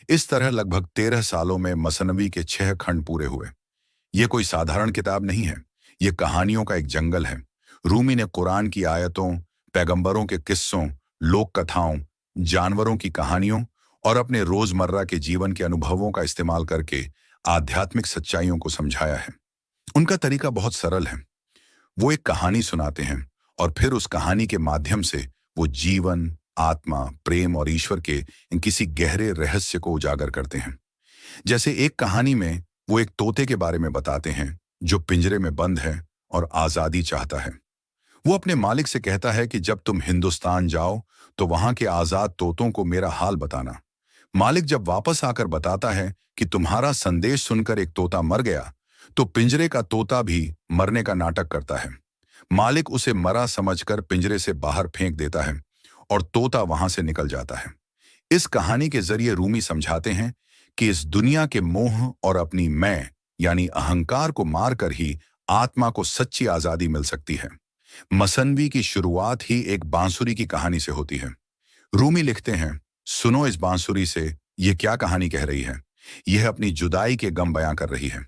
इस तरह लगभग 13 सालों में मसनवी के 6 खंड पूरे हुए। यह कोई साधारण किताब नहीं है, यह कहानियों का एक जंगल है। रूमी ने कुरान की आयतों, पैगंबरों के किस्सों, लोक कथाओं, जानवरों की कहानियों और अपने रोजमर्रा के जीवन के अनुभवों का इस्तेमाल करके आध्यात्मिक सच्चाइयों को समझाया है। उनका तरीका बहुत सरल है। वो एक कहानी सुनाते हैं और फिर उस कहानी के माध्यम से वो जीवन, आत्मा, प्रेम और ईश्वर के किसी गहरे रहस्य को उजागर करते हैं। जैसे एक कहानी में वो एक तोते के बारे में बताते हैं जो पिंजरे में बंद है और आजादी चाहता है। वो अपने मालिक से कहता है कि जब तुम हिंदुस्तान जाओ तो वहां के आजाद तोतों को मेरा हाल बताना। मालिक जब वापस आकर बताता है कि तुम्हारा संदेश सुनकर एक तोता मर गया, तो पिंजरे का तोता भी मरने का नाटक करता है। मालिक उसे मरा समझकर पिंजरे से बाहर फेंक देता है और तोता वहां से निकल जाता है। इस कहानी के जरिए रूमी समझाते हैं कि इस दुनिया के मोह और अपनी मैं यानी अहंकार को मारकर ही आत्मा को सच्ची आजादी मिल सकती है। मसनवी की शुरुआत ही एक बांसुरी की कहानी से होती है। रूमी लिखते हैं, सुनो इस बांसुरी से ये क्या कहानी कह रही है। यह अपनी जुदाई के गम बयां कर रही है।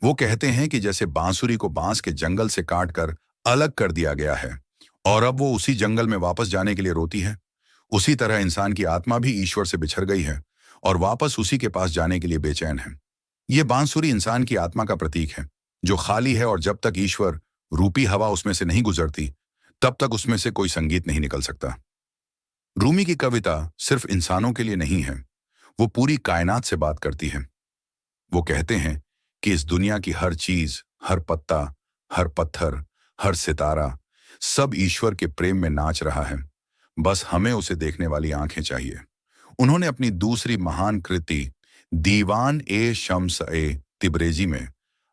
वो कहते हैं कि जैसे बांसुरी को बांस के जंगल से काटकर अलग कर दिया गया है और अब वो उसी जंगल में वापस जाने के लिए रोती है, उसी तरह इंसान की आत्मा भी ईश्वर से बिछड़ गई है और वापस उसी के पास जाने के लिए बेचैन है। ये बांसुरी इंसान की आत्मा का प्रतीक है जो खाली है और जब तक ईश्वर रूपी हवा उसमें से नहीं गुजरती तब तक उसमें से कोई संगीत नहीं निकल सकता। रूमी की कविता सिर्फ इंसानों के लिए नहीं है, वो पूरी कायनात से बात करती है। वो कहते हैं कि इस दुनिया की हर चीज, हर पत्ता, हर पत्थर, हर सितारा सब ईश्वर के प्रेम में नाच रहा है, बस हमें उसे देखने वाली आंखें चाहिए। उन्होंने अपनी दूसरी महान कृति दीवान ए शम्स ए तिब्रेजी में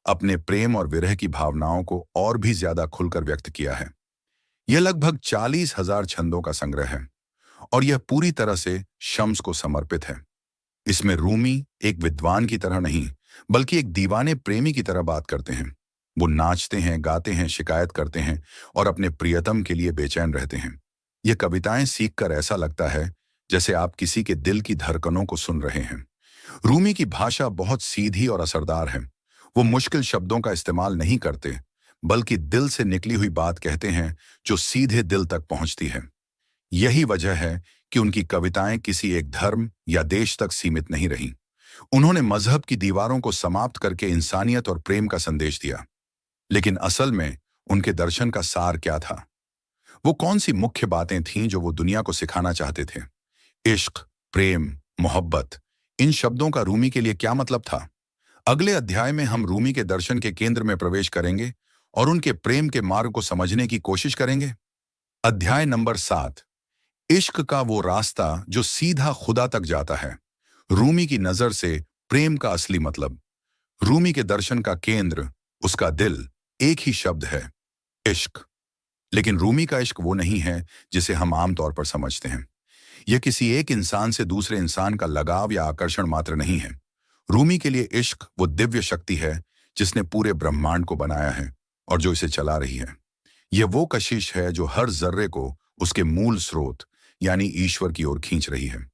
अपने प्रेम और विरह की भावनाओं को और भी ज्यादा खुलकर व्यक्त किया है। यह लगभग 40,000 छंदों का संग्रह है और यह पूरी तरह से शम्स को समर्पित है। इसमें रूमी एक विद्वान की तरह नहीं, बल्कि एक दीवाने प्रेमी की तरह बात करते हैं। वो नाचते हैं, गाते हैं, शिकायत करते हैं और अपने प्रियतम के लिए बेचैन रहते हैं। ये कविताएं सीखकर ऐसा लगता है जैसे आप किसी के दिल की धड़कनों को सुन रहे हैं। रूमी की भाषा बहुत सीधी और असरदार है। वो मुश्किल शब्दों का इस्तेमाल नहीं करते, बल्कि दिल से निकली हुई बात कहते हैं जो सीधे दिल तक पहुंचती है। यही वजह है कि उनकी कविताएं किसी एक धर्म या देश तक सीमित नहीं रहीं। उन्होंने मजहब की दीवारों को समाप्त करके इंसानियत और प्रेम का संदेश दिया। लेकिन असल में उनके दर्शन का सार क्या था? वो कौन सी मुख्य बातें थीं जो वो दुनिया को सिखाना चाहते थे? इश्क, प्रेम, मोहब्बत, इन शब्दों का रूमी के लिए क्या मतलब था? अगले अध्याय में हम रूमी के दर्शन के केंद्र में प्रवेश करेंगे और उनके प्रेम के मार्ग को समझने की कोशिश करेंगे। अध्याय नंबर 7, इश्क का वो रास्ता जो सीधा खुदा तक जाता है। रूमी की नजर से प्रेम का असली मतलब। रूमी के दर्शन का केंद्र, उसका दिल, एक ही शब्द है, इश्क। लेकिन रूमी का इश्क वो नहीं है जिसे हम आमतौर पर समझते हैं। यह किसी एक इंसान से दूसरे इंसान का लगाव या आकर्षण मात्र नहीं है। रूमी के लिए इश्क वो दिव्य शक्ति है जिसने पूरे ब्रह्मांड को बनाया है और जो इसे चला रही है। यह वो कशिश है जो हर जर्रे को उसके मूल स्रोत यानी ईश्वर की ओर खींच रही है।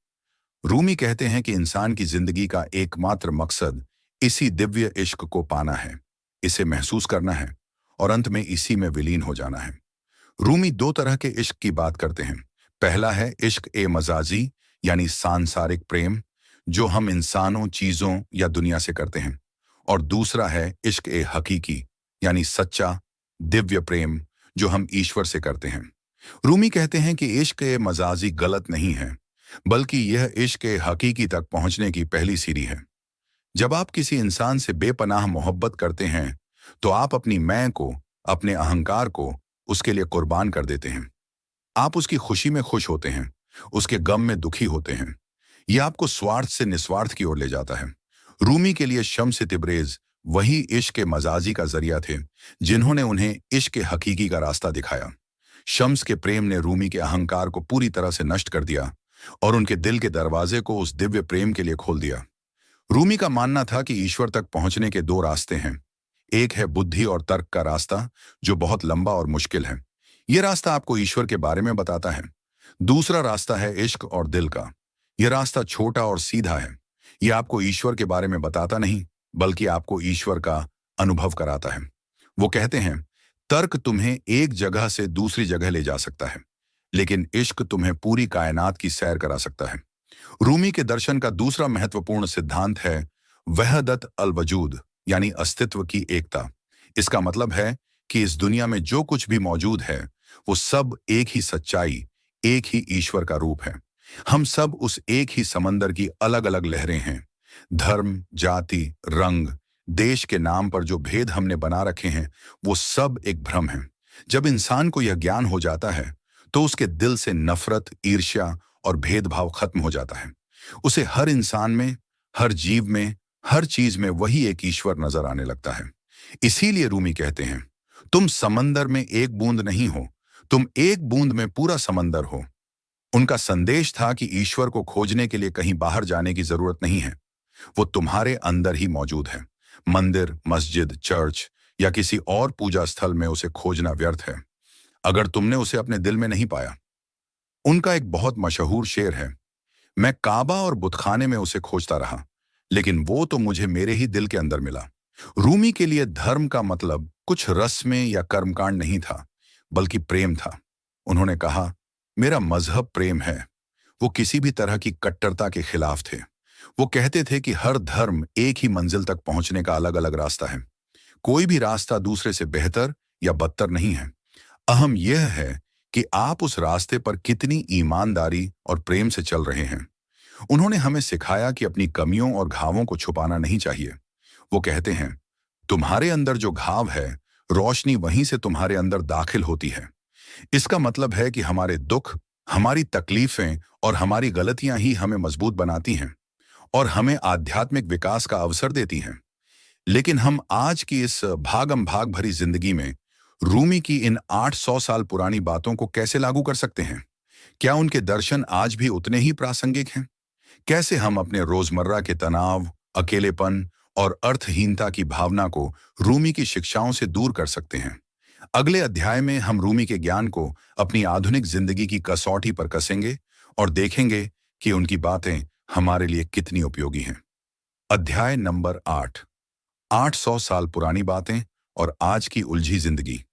रूमी कहते हैं कि इंसान की जिंदगी का एकमात्र मकसद इसी दिव्य इश्क को पाना है, इसे महसूस करना है और अंत में इसी में विलीन हो जाना है। रूमी दो तरह के इश्क की बात करते हैं। पहला है इश्क ए मजाजी यानी सांसारिक प्रेम, जो हम इंसानों, चीजों या दुनिया से करते हैं। और दूसरा है इश्क ए हकीकी यानी सच्चा, दिव्य प्रेम जो हम ईश्वर से करते हैं। रूमी कहते हैं कि इश्क ए मजाजी गलत नहीं है, बल्कि यह इश्क ए हकीकी तक पहुंचने की पहली सीढ़ी है। जब आप किसी इंसान से बेपनाह मोहब्बत करते हैं तो आप अपनी मैं को, अपने अहंकार को उसके लिए कुर्बान कर देते हैं। आप उसकी खुशी में खुश होते हैं, उसके गम में दुखी होते हैं। यह आपको स्वार्थ से निस्वार्थ की ओर ले जाता है। रूमी के लिए शम्स तिब्रेज वही इश्क के मजाजी का जरिया थे जिन्होंने उन्हें इश्क के हकीकी का रास्ता दिखाया। शम्स के प्रेम ने रूमी के अहंकार को पूरी तरह से नष्ट कर दिया और उनके दिल के दरवाजे को उस दिव्य प्रेम के लिए खोल दिया। रूमी का मानना था कि ईश्वर तक पहुंचने के दो रास्ते हैं। एक है बुद्धि और तर्क का रास्ता, जो बहुत लंबा और मुश्किल है। यह रास्ता आपको ईश्वर के बारे में बताता है। दूसरा रास्ता है इश्क और दिल का। यह रास्ता छोटा और सीधा है। यह आपको ईश्वर के बारे में बताता नहीं, बल्कि आपको ईश्वर का अनुभव कराता है। वो कहते हैं, तर्क तुम्हें एक जगह से दूसरी जगह ले जा सकता है, लेकिन इश्क तुम्हें पूरी कायनात की सैर करा सकता है। रूमी के दर्शन का दूसरा महत्वपूर्ण सिद्धांत है वहदत अल वजूद यानी अस्तित्व की एकता। इसका मतलब है कि इस दुनिया में जो कुछ भी मौजूद है वो सब एक ही सच्चाई, एक ही ईश्वर का रूप है। हम सब उस एक ही समंदर की अलग अलग लहरें हैं। धर्म, जाति, रंग, देश के नाम पर जो भेद हमने बना रखे हैं वो सब एक भ्रम है। जब इंसान को यह ज्ञान हो जाता है तो उसके दिल से नफरत, ईर्ष्या और भेदभाव खत्म हो जाता है। उसे हर इंसान में, हर जीव में, हर चीज में वही एक ईश्वर नजर आने लगता है। इसीलिए रूमी कहते हैं, तुम समंदर में एक बूंद नहीं हो, तुम एक बूंद में पूरा समंदर हो। उनका संदेश था कि ईश्वर को खोजने के लिए कहीं बाहर जाने की जरूरत नहीं है, वो तुम्हारे अंदर ही मौजूद है। मंदिर, मस्जिद, चर्च या किसी और पूजा स्थल में उसे खोजना व्यर्थ है अगर तुमने उसे अपने दिल में नहीं पाया। उनका एक बहुत मशहूर शेर है, मैं काबा और बुतखाने में उसे खोजता रहा, लेकिन वो तो मुझे मेरे ही दिल के अंदर मिला। रूमी के लिए धर्म का मतलब कुछ रस्में या कर्मकांड नहीं था, बल्कि प्रेम था। उन्होंने कहा, मेरा मजहब प्रेम है। वो किसी भी तरह की कट्टरता के खिलाफ थे। वो कहते थे कि हर धर्म एक ही मंजिल तक पहुंचने का अलग अलग रास्ता है। कोई भी रास्ता दूसरे से बेहतर या बदतर नहीं है। अहम यह है कि आप उस रास्ते पर कितनी ईमानदारी और प्रेम से चल रहे हैं। उन्होंने हमें सिखाया कि अपनी कमियों और घावों को छुपाना नहीं चाहिए। वो कहते हैं, तुम्हारे अंदर जो घाव है, रोशनी वहीं से तुम्हारे अंदर दाखिल होती है। इसका मतलब है कि हमारे दुख, हमारी तकलीफें और हमारी गलतियां ही हमें मजबूत बनाती हैं और हमें आध्यात्मिक विकास का अवसर देती हैं। लेकिन हम आज की इस भागम भाग भरी जिंदगी में रूमी की इन 800 साल पुरानी बातों को कैसे लागू कर सकते हैं? क्या उनके दर्शन आज भी उतने ही प्रासंगिक हैं? कैसे हम अपने रोजमर्रा के तनाव, अकेलेपन और अर्थहीनता की भावना को रूमी की शिक्षाओं से दूर कर सकते हैं। अगले अध्याय में हम रूमी के ज्ञान को अपनी आधुनिक जिंदगी की कसौटी पर कसेंगे और देखेंगे कि उनकी बातें हमारे लिए कितनी उपयोगी हैं। अध्याय नंबर 8, 800 साल पुरानी बातें और आज की उलझी जिंदगी।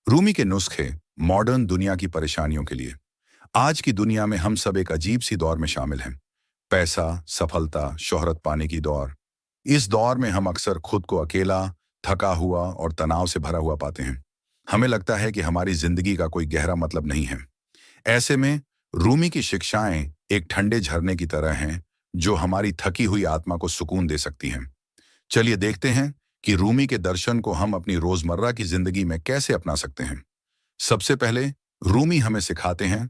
रूमी के नुस्खे मॉडर्न दुनिया की परेशानियों के लिए। आज की दुनिया में हम सब एक अजीब सी दौर में शामिल हैं। पैसा, सफलता, शोहरत पाने की दौर। इस दौर में हम अक्सर खुद को अकेला, थका हुआ और तनाव से भरा हुआ पाते हैं। हमें लगता है कि हमारी जिंदगी का कोई गहरा मतलब नहीं है। ऐसे में रूमी की शिक्षाएं एक ठंडे झरने की तरह हैं, जो हमारी थकी हुई आत्मा को सुकून दे सकती हैं। चलिए देखते हैं कि रूमी के दर्शन को हम अपनी रोजमर्रा की जिंदगी में कैसे अपना सकते हैं। सबसे पहले रूमी हमें सिखाते हैं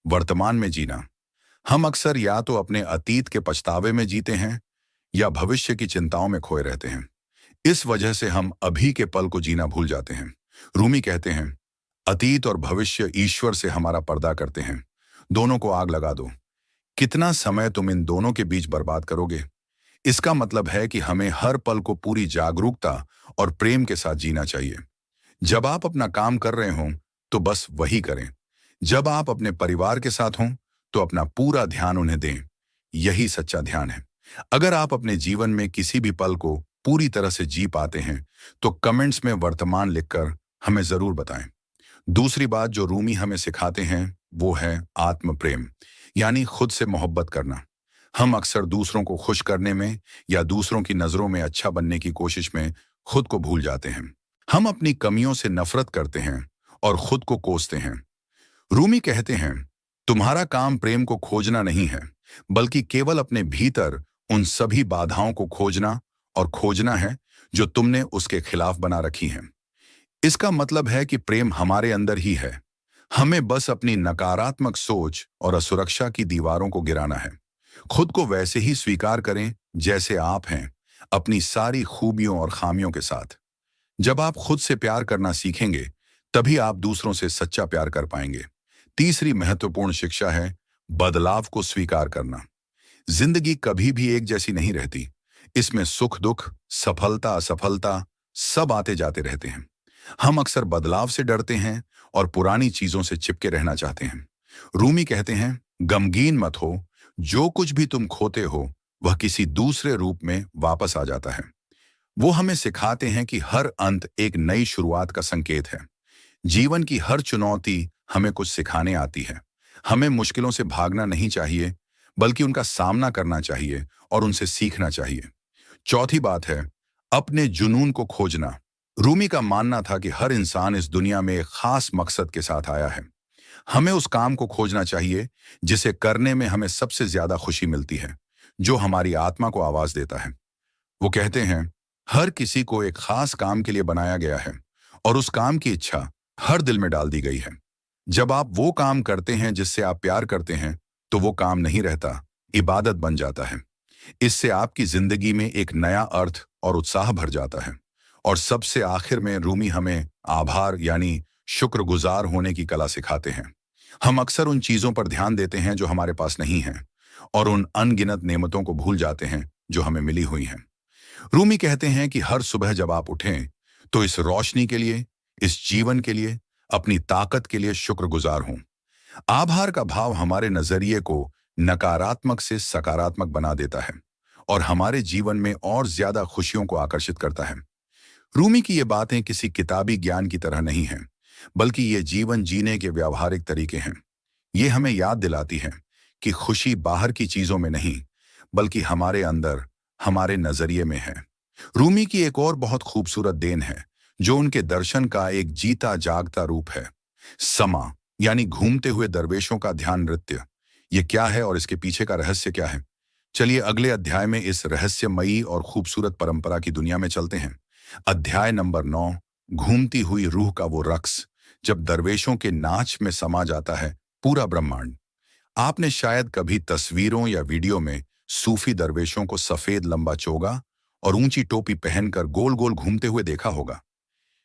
वर्तमान में जीना। हम अक्सर या तो अपने अतीत के पछतावे में जीते हैं या भविष्य की चिंताओं में खोए रहते हैं। इस वजह से हम अभी के पल को जीना भूल जाते हैं। रूमी कहते हैं, अतीत और भविष्य ईश्वर से हमारा पर्दा करते हैं। दोनों को आग लगा दो। कितना समय तुम इन दोनों के बीच बर्बाद करोगे? इसका मतलब है कि हमें हर पल को पूरी जागरूकता और प्रेम के साथ जीना चाहिए। जब आप अपना काम कर रहे हों तो बस वही करें। जब आप अपने परिवार के साथ हों तो अपना पूरा ध्यान उन्हें दें। यही सच्चा ध्यान है। अगर आप अपने जीवन में किसी भी पल को पूरी तरह से जी पाते हैं तो कमेंट्स में वर्तमान लिखकर हमें जरूर बताएं। दूसरी बात जो रूमी हमें सिखाते हैं वो है आत्म प्रेम, यानी खुद से मोहब्बत करना। हम अक्सर दूसरों को खुश करने में या दूसरों की नजरों में अच्छा बनने की कोशिश में खुद को भूल जाते हैं। हम अपनी कमियों से नफरत करते हैं और खुद को कोसते हैं। रूमी कहते हैं, तुम्हारा काम प्रेम को खोजना नहीं है, बल्कि केवल अपने भीतर उन सभी बाधाओं को खोजना है जो तुमने उसके खिलाफ बना रखी हैं। इसका मतलब है कि प्रेम हमारे अंदर ही है। हमें बस अपनी नकारात्मक सोच और असुरक्षा की दीवारों को गिराना है। खुद को वैसे ही स्वीकार करें जैसे आप हैं, अपनी सारी खूबियों और खामियों के साथ। जब आप खुद से प्यार करना सीखेंगे, तभी आप दूसरों से सच्चा प्यार कर पाएंगे। तीसरी महत्वपूर्ण शिक्षा है बदलाव को स्वीकार करना। जिंदगी कभी भी एक जैसी नहीं रहती। इसमें सुख दुख, सफलता असफलता सब आते जाते रहते हैं। हम अक्सर बदलाव से डरते हैं और पुरानी चीजों से चिपके रहना चाहते हैं। रूमी कहते हैं, गमगीन मत हो। जो कुछ भी तुम खोते हो वह किसी दूसरे रूप में वापस आ जाता है। वो हमें सिखाते हैं कि हर अंत एक नई शुरुआत का संकेत है। जीवन की हर चुनौती हमें कुछ सिखाने आती है। हमें मुश्किलों से भागना नहीं चाहिए, बल्कि उनका सामना करना चाहिए और उनसे सीखना चाहिए। चौथी बात है अपने जुनून को खोजना। रूमी का मानना था कि हर इंसान इस दुनिया में एक खास मकसद के साथ आया है। हमें उस काम को खोजना चाहिए जिसे करने में हमें सबसे ज्यादा खुशी मिलती है, जो हमारी आत्मा को आवाज देता है। वो कहते हैं, हर किसी को एक खास काम के लिए बनाया गया है और उस काम की इच्छा हर दिल में डाल दी गई है। जब आप वो काम करते हैं जिससे आप प्यार करते हैं, तो वो काम नहीं रहता, इबादत बन जाता है। इससे आपकी जिंदगी में एक नया अर्थ और उत्साह भर जाता है। और सबसे आखिर में रूमी हमें आभार यानी शुक्रगुजार होने की कला सिखाते हैं। हम अक्सर उन चीजों पर ध्यान देते हैं जो हमारे पास नहीं हैं और उन अनगिनत नेमतों को भूल जाते हैं जो हमें मिली हुई हैं। रूमी कहते हैं कि हर सुबह जब आप उठें तो इस रोशनी के लिए, इस जीवन के लिए, अपनी ताकत के लिए शुक्रगुजार हों। आभार का भाव हमारे नजरिए को नकारात्मक से सकारात्मक बना देता है और हमारे जीवन में और ज्यादा खुशियों को आकर्षित करता है। रूमी की ये बातें किसी किताबी ज्ञान की तरह नहीं हैं, बल्कि ये जीवन जीने के व्यावहारिक तरीके हैं। ये हमें याद दिलाती है कि खुशी बाहर की चीजों में नहीं, बल्कि हमारे अंदर, हमारे नजरिए में है। रूमी की एक और बहुत खूबसूरत देन है, जो उनके दर्शन का एक जीता जागता रूप है। समा यानी घूमते हुए दरवेशों का ध्यान नृत्य। ये क्या है और इसके पीछे का रहस्य क्या है? चलिए अगले अध्याय में इस रहस्यमयी और खूबसूरत परंपरा की दुनिया में चलते हैं। अध्याय नंबर 9, घूमती हुई रूह का वो रक्स, जब दरवेशों के नाच में समा जाता है पूरा ब्रह्मांड। आपने शायद कभी तस्वीरों या वीडियो में सूफी दरवेशों को सफेद लंबा चोगा और ऊंची टोपी पहनकर गोल गोल घूमते हुए देखा होगा।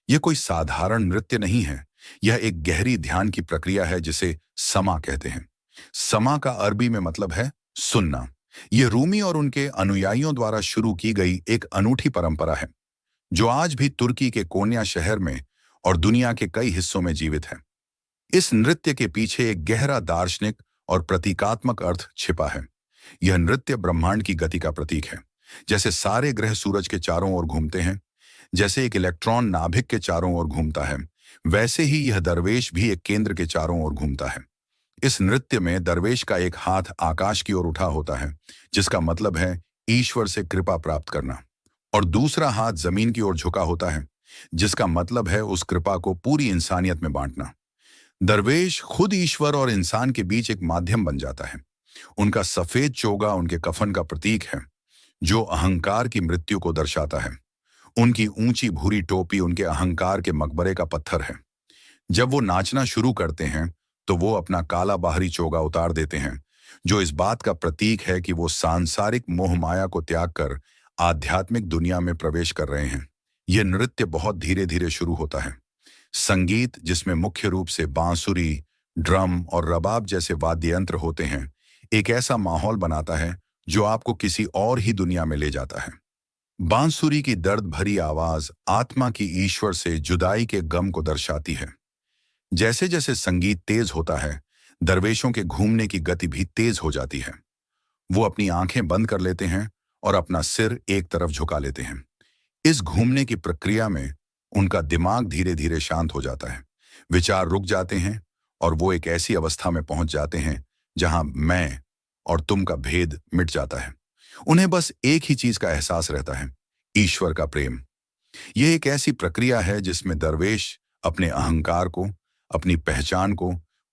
यह कोई साधारण नृत्य नहीं है, यह एक गहरी ध्यान की प्रक्रिया है जिसे समा कहते हैं। समा का अरबी में मतलब है सुनना, ये रूमी और उनके अनुयायियों द्वारा शुरू की गई एक अनूठी परंपरा है जो आज भी तुर्की के कोन्या शहर में और दुनिया के कई हिस्सों में जीवित है। इस नृत्य के पीछे एक गहरा दार्शनिक और प्रतीकात्मक अर्थ छिपा है। यह नृत्य ब्रह्मांड की गति का प्रतीक है। जैसे सारे ग्रह सूरज के चारों ओर घूमते हैं, जैसे एक इलेक्ट्रॉन नाभिक के चारों ओर घूमता है, वैसे ही यह दरवेश भी एक केंद्र के चारों ओर घूमता है। इस नृत्य में दरवेश का एक हाथ आकाश की ओर उठा होता है, जिसका मतलब है ईश्वर से कृपा प्राप्त करना, और दूसरा हाथ जमीन की ओर झुका होता है, जिसका मतलब है उस कृपा को पूरी इंसानियत में बांटना। दरवेश खुद ईश्वर और इंसान के बीच एक माध्यम बन जाता है। उनका सफेद चोगा उनके कफन का प्रतीक है, जो अहंकार की मृत्यु को दर्शाता है। उनकी ऊंची भूरी टोपी उनके अहंकार के मकबरे का पत्थर है। जब वो नाचना शुरू करते हैं तो वो अपना काला बाहरी चोगा उतार देते हैं, जो इस बात का प्रतीक है कि वो सांसारिक मोह माया को त्याग कर आध्यात्मिक दुनिया में प्रवेश कर रहे हैं। यह नृत्य बहुत धीरे धीरे शुरू होता है। संगीत, जिसमें मुख्य रूप से बांसुरी, ड्रम और रबाब जैसे वाद्य यंत्र होते हैं, एक ऐसा माहौल बनाता है जो आपको किसी और ही दुनिया में ले जाता है। बांसुरी की दर्द भरी आवाज आत्मा की ईश्वर से जुदाई के गम को दर्शाती है। जैसे जैसे संगीत तेज होता है, दरवेशों के घूमने की गति भी तेज हो जाती है। वो अपनी आंखें बंद कर लेते हैं और अपना सिर एक तरफ झुका लेते हैं। इस घूमने की प्रक्रिया में उनका दिमाग धीरे धीरे शांत हो जाता है। विचार रुक जाते हैं और वो एक ऐसी अवस्था में पहुंच जाते हैं जहां मैं और तुम का भेद मिट जाता है। उन्हें बस एक ही चीज का एहसास रहता है, ईश्वर का प्रेम। यह एक ऐसी प्रक्रिया है जिसमें दरवेश अपने अहंकार को, अपनी पहचान को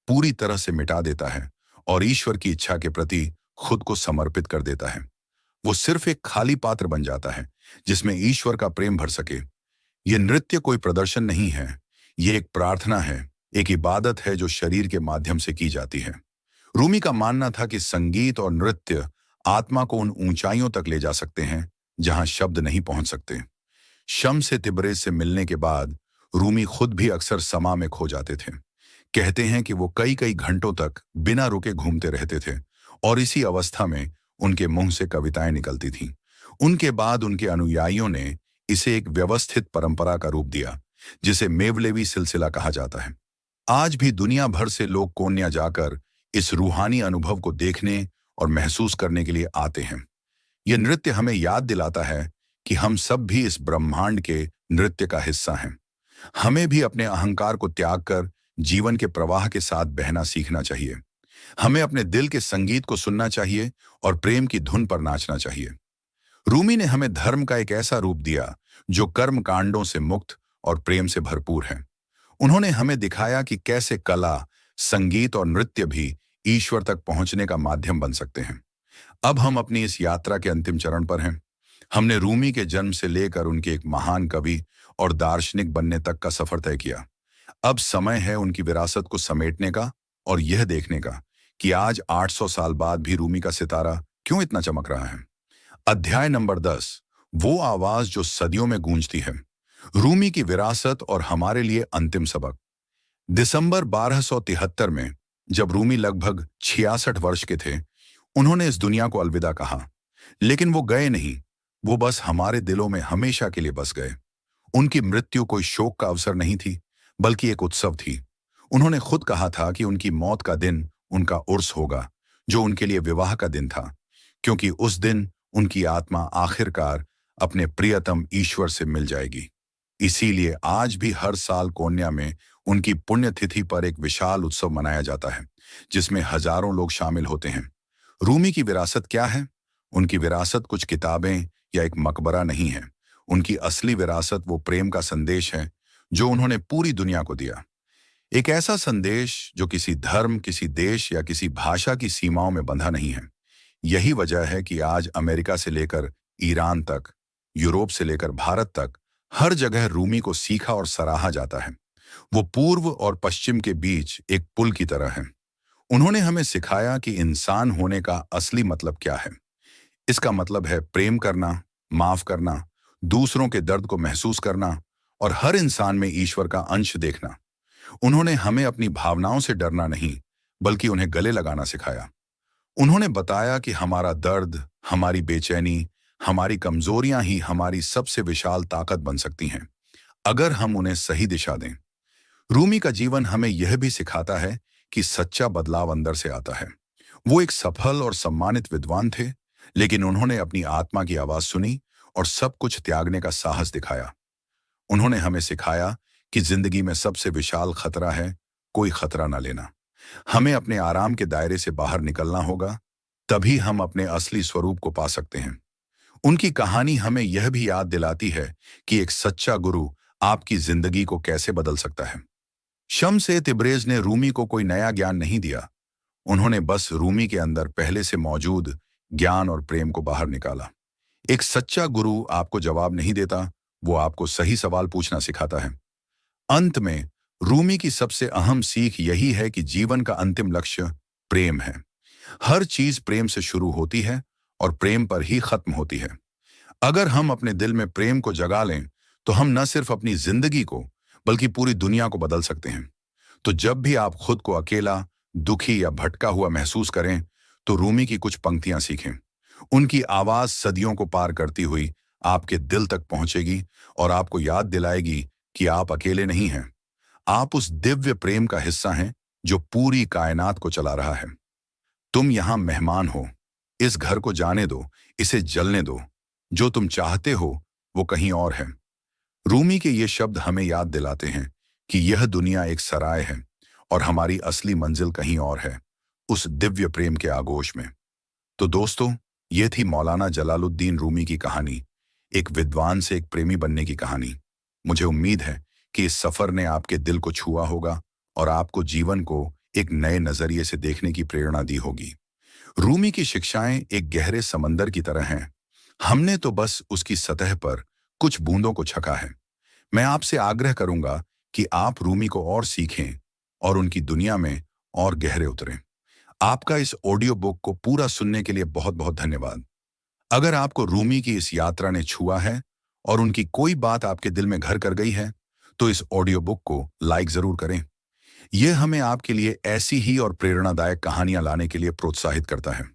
पूरी तरह से मिटा देता है और ईश्वर की इच्छा के प्रति खुद को समर्पित कर देता है। वो सिर्फ एक खाली पात्र बन जाता है जिसमें ईश्वर का प्रेम भर सके। यह नृत्य कोई प्रदर्शन नहीं है, यह एक प्रार्थना है, एक इबादत है जो शरीर के माध्यम से की जाती है। रूमी का मानना था कि संगीत और नृत्य आत्मा को उन ऊंचाइयों तक ले जा सकते हैं जहां शब्द नहीं पहुंच सकते। शम्स से तिब्रेज से मिलने के बाद रूमी खुद भी अक्सर समा में खो जाते थे। कहते हैं कि वो कई कई घंटों तक बिना रुके घूमते रहते थे और इसी अवस्था में उनके मुंह से कविताएं निकलती थीं। उनके बाद उनके अनुयायियों ने इसे एक व्यवस्थित परंपरा का रूप दिया, जिसे मेवलेवी सिलसिला कहा जाता है। आज भी दुनिया भर से लोग कोन्या जाकर इस रूहानी अनुभव को देखने और महसूस करने के लिए आते हैं। यह नृत्य हमें याद दिलाता है कि हम सब भी इस ब्रह्मांड के नृत्य का हिस्सा हैं। हमें भी अपने अहंकार को त्याग कर जीवन के प्रवाह के साथ बहना सीखना चाहिए। हमें अपने दिल के संगीत को सुनना चाहिए और प्रेम की धुन पर नाचना चाहिए। रूमी ने हमें धर्म का एक ऐसा रूप दिया जो कर्म कांडों से मुक्त और प्रेम से भरपूर है। उन्होंने हमें दिखाया कि कैसे कला, संगीत और नृत्य भी ईश्वर तक पहुंचने का माध्यम बन सकते हैं। अब हम अपनी इस यात्रा के अंतिम चरण पर हैं। हमने रूमी के जन्म से लेकर उनके एक महान कवि और दार्शनिक बनने तक का सफर तय किया। अब समय है उनकी विरासत को समेटने का और यह देखने का कि आज 800 साल बाद भी रूमी का सितारा क्यों इतना चमक रहा है। अध्याय नंबर 10, वो आवाज जो सदियों में गूंजती है। रूमी की विरासत और हमारे लिए अंतिम सबक। दिसंबर 1273 में जब रूमी लगभग 66 वर्ष के थे, उन्होंने इस दुनिया को अलविदा कहा। लेकिन वो गए नहीं, वो बस हमारे दिलों में हमेशा के लिए बस गए। उनकी मृत्यु कोई शोक का अवसर नहीं थी, बल्कि एक उत्सव थी। उन्होंने खुद कहा था कि उनकी मौत का दिन उनका उर्स होगा, जो उनके लिए विवाह का दिन था, क्योंकि उस दिन उनकी आत्मा आखिरकार अपने प्रियतम ईश्वर से मिल जाएगी। इसीलिए आज भी हर साल कोन्या में उनकी पुण्यतिथि पर एक विशाल उत्सव मनाया जाता है, जिसमें हजारों लोग शामिल होते हैं। रूमी की विरासत क्या है? उनकी विरासत कुछ किताबें या एक मकबरा नहीं है। उनकी असली विरासत वो प्रेम का संदेश है जो उन्होंने पूरी दुनिया को दिया। एक ऐसा संदेश जो किसी धर्म, किसी देश या किसी भाषा की सीमाओं में बंधा नहीं है। यही वजह है कि आज अमेरिका से लेकर ईरान तक, यूरोप से लेकर भारत तक, हर जगह रूमी को सीखा और सराहा जाता है। वो पूर्व और पश्चिम के बीच एक पुल की तरह है। उन्होंने हमें सिखाया कि इंसान होने का असली मतलब क्या है। इसका मतलब है प्रेम करना, माफ करना, दूसरों के दर्द को महसूस करना और हर इंसान में ईश्वर का अंश देखना। उन्होंने हमें अपनी भावनाओं से डरना नहीं, बल्कि उन्हें गले लगाना सिखाया। उन्होंने बताया कि हमारा दर्द, हमारी बेचैनी, हमारी कमजोरियां ही हमारी सबसे विशाल ताकत बन सकती हैं, अगर हम उन्हें सही दिशा दें। रूमी का जीवन हमें यह भी सिखाता है कि सच्चा बदलाव अंदर से आता है। वो एक सफल और सम्मानित विद्वान थे, लेकिन उन्होंने अपनी आत्मा की आवाज सुनी और सब कुछ त्यागने का साहस दिखाया। उन्होंने हमें सिखाया कि जिंदगी में सबसे विशाल खतरा है कोई खतरा न लेना। हमें अपने आराम के दायरे से बाहर निकलना होगा, तभी हम अपने असली स्वरूप को पा सकते हैं। उनकी कहानी हमें यह भी याद दिलाती है कि एक सच्चा गुरु आपकी जिंदगी को कैसे बदल सकता है। शम्स ए तिब्रेज ने रूमी को कोई नया ज्ञान नहीं दिया। उन्होंने बस रूमी के अंदर पहले से मौजूद ज्ञान और प्रेम को बाहर निकाला। एक सच्चा गुरु आपको जवाब नहीं देता, वो आपको सही सवाल पूछना सिखाता है। अंत में रूमी की सबसे अहम सीख यही है कि जीवन का अंतिम लक्ष्य प्रेम है। हर चीज प्रेम से शुरू होती है और प्रेम पर ही खत्म होती है। अगर हम अपने दिल में प्रेम को जगा लें, तो हम न सिर्फ अपनी जिंदगी को बल्कि पूरी दुनिया को बदल सकते हैं। तो जब भी आप खुद को अकेला, दुखी या भटका हुआ महसूस करें, तो रूमी की कुछ पंक्तियां सीखें। उनकी आवाज सदियों को पार करती हुई आपके दिल तक पहुंचेगी और आपको याद दिलाएगी कि आप अकेले नहीं हैं। आप उस दिव्य प्रेम का हिस्सा हैं जो पूरी कायनात को चला रहा है। तुम यहां मेहमान हो। इस घर को जाने दो, इसे जलने दो। जो तुम चाहते हो वो कहीं और है। रूमी के ये शब्द हमें याद दिलाते हैं कि यह दुनिया एक सराय है और हमारी असली मंजिल कहीं और है, उस दिव्य प्रेम के आगोश में। तो दोस्तों, ये थी मौलाना जलालुद्दीन रूमी की कहानी, एक विद्वान से एक प्रेमी बनने की कहानी। मुझे उम्मीद है कि इस सफर ने आपके दिल को छुआ होगा और आपको जीवन को एक नए नजरिए से देखने की प्रेरणा दी होगी। रूमी की शिक्षाएं एक गहरे समंदर की तरह हैं। हमने तो बस उसकी सतह पर कुछ बूंदों को छका है। मैं आपसे आग्रह करूंगा कि आप रूमी को और सीखें और उनकी दुनिया में और गहरे उतरें। आपका इस ऑडियो बुक को पूरा सुनने के लिए बहुत बहुत धन्यवाद। अगर आपको रूमी की इस यात्रा ने छुआ है और उनकी कोई बात आपके दिल में घर कर गई है, तो इस ऑडियो बुक को लाइक जरूर करें। यह हमें आपके लिए ऐसी ही और प्रेरणादायक कहानियां लाने के लिए प्रोत्साहित करता है।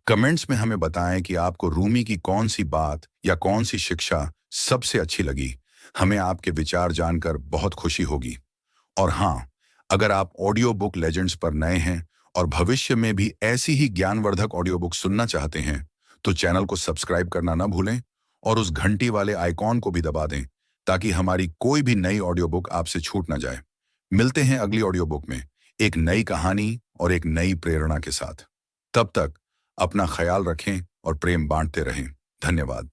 कमेंट्स में हमें बताएं कि आपको रूमी की कौन सी बात या कौन सी शिक्षा सबसे अच्छी लगी। हमें आपके विचार जानकर बहुत खुशी होगी। और हाँ, अगर आप ऑडियो बुक लेजेंड्स पर नए हैं और भविष्य में भी ऐसी ही ज्ञानवर्धक ऑडियो बुक सुनना चाहते हैं, तो चैनल को सब्सक्राइब करना ना भूलें और उस घंटी वाले आइकॉन को भी दबा दें, ताकि हमारी कोई भी नई ऑडियो बुक आपसे छूट ना जाए। मिलते हैं अगली ऑडियो बुक में एक नई कहानी और एक नई प्रेरणा के साथ। तब तक अपना ख्याल रखें और प्रेम बांटते रहें। धन्यवाद।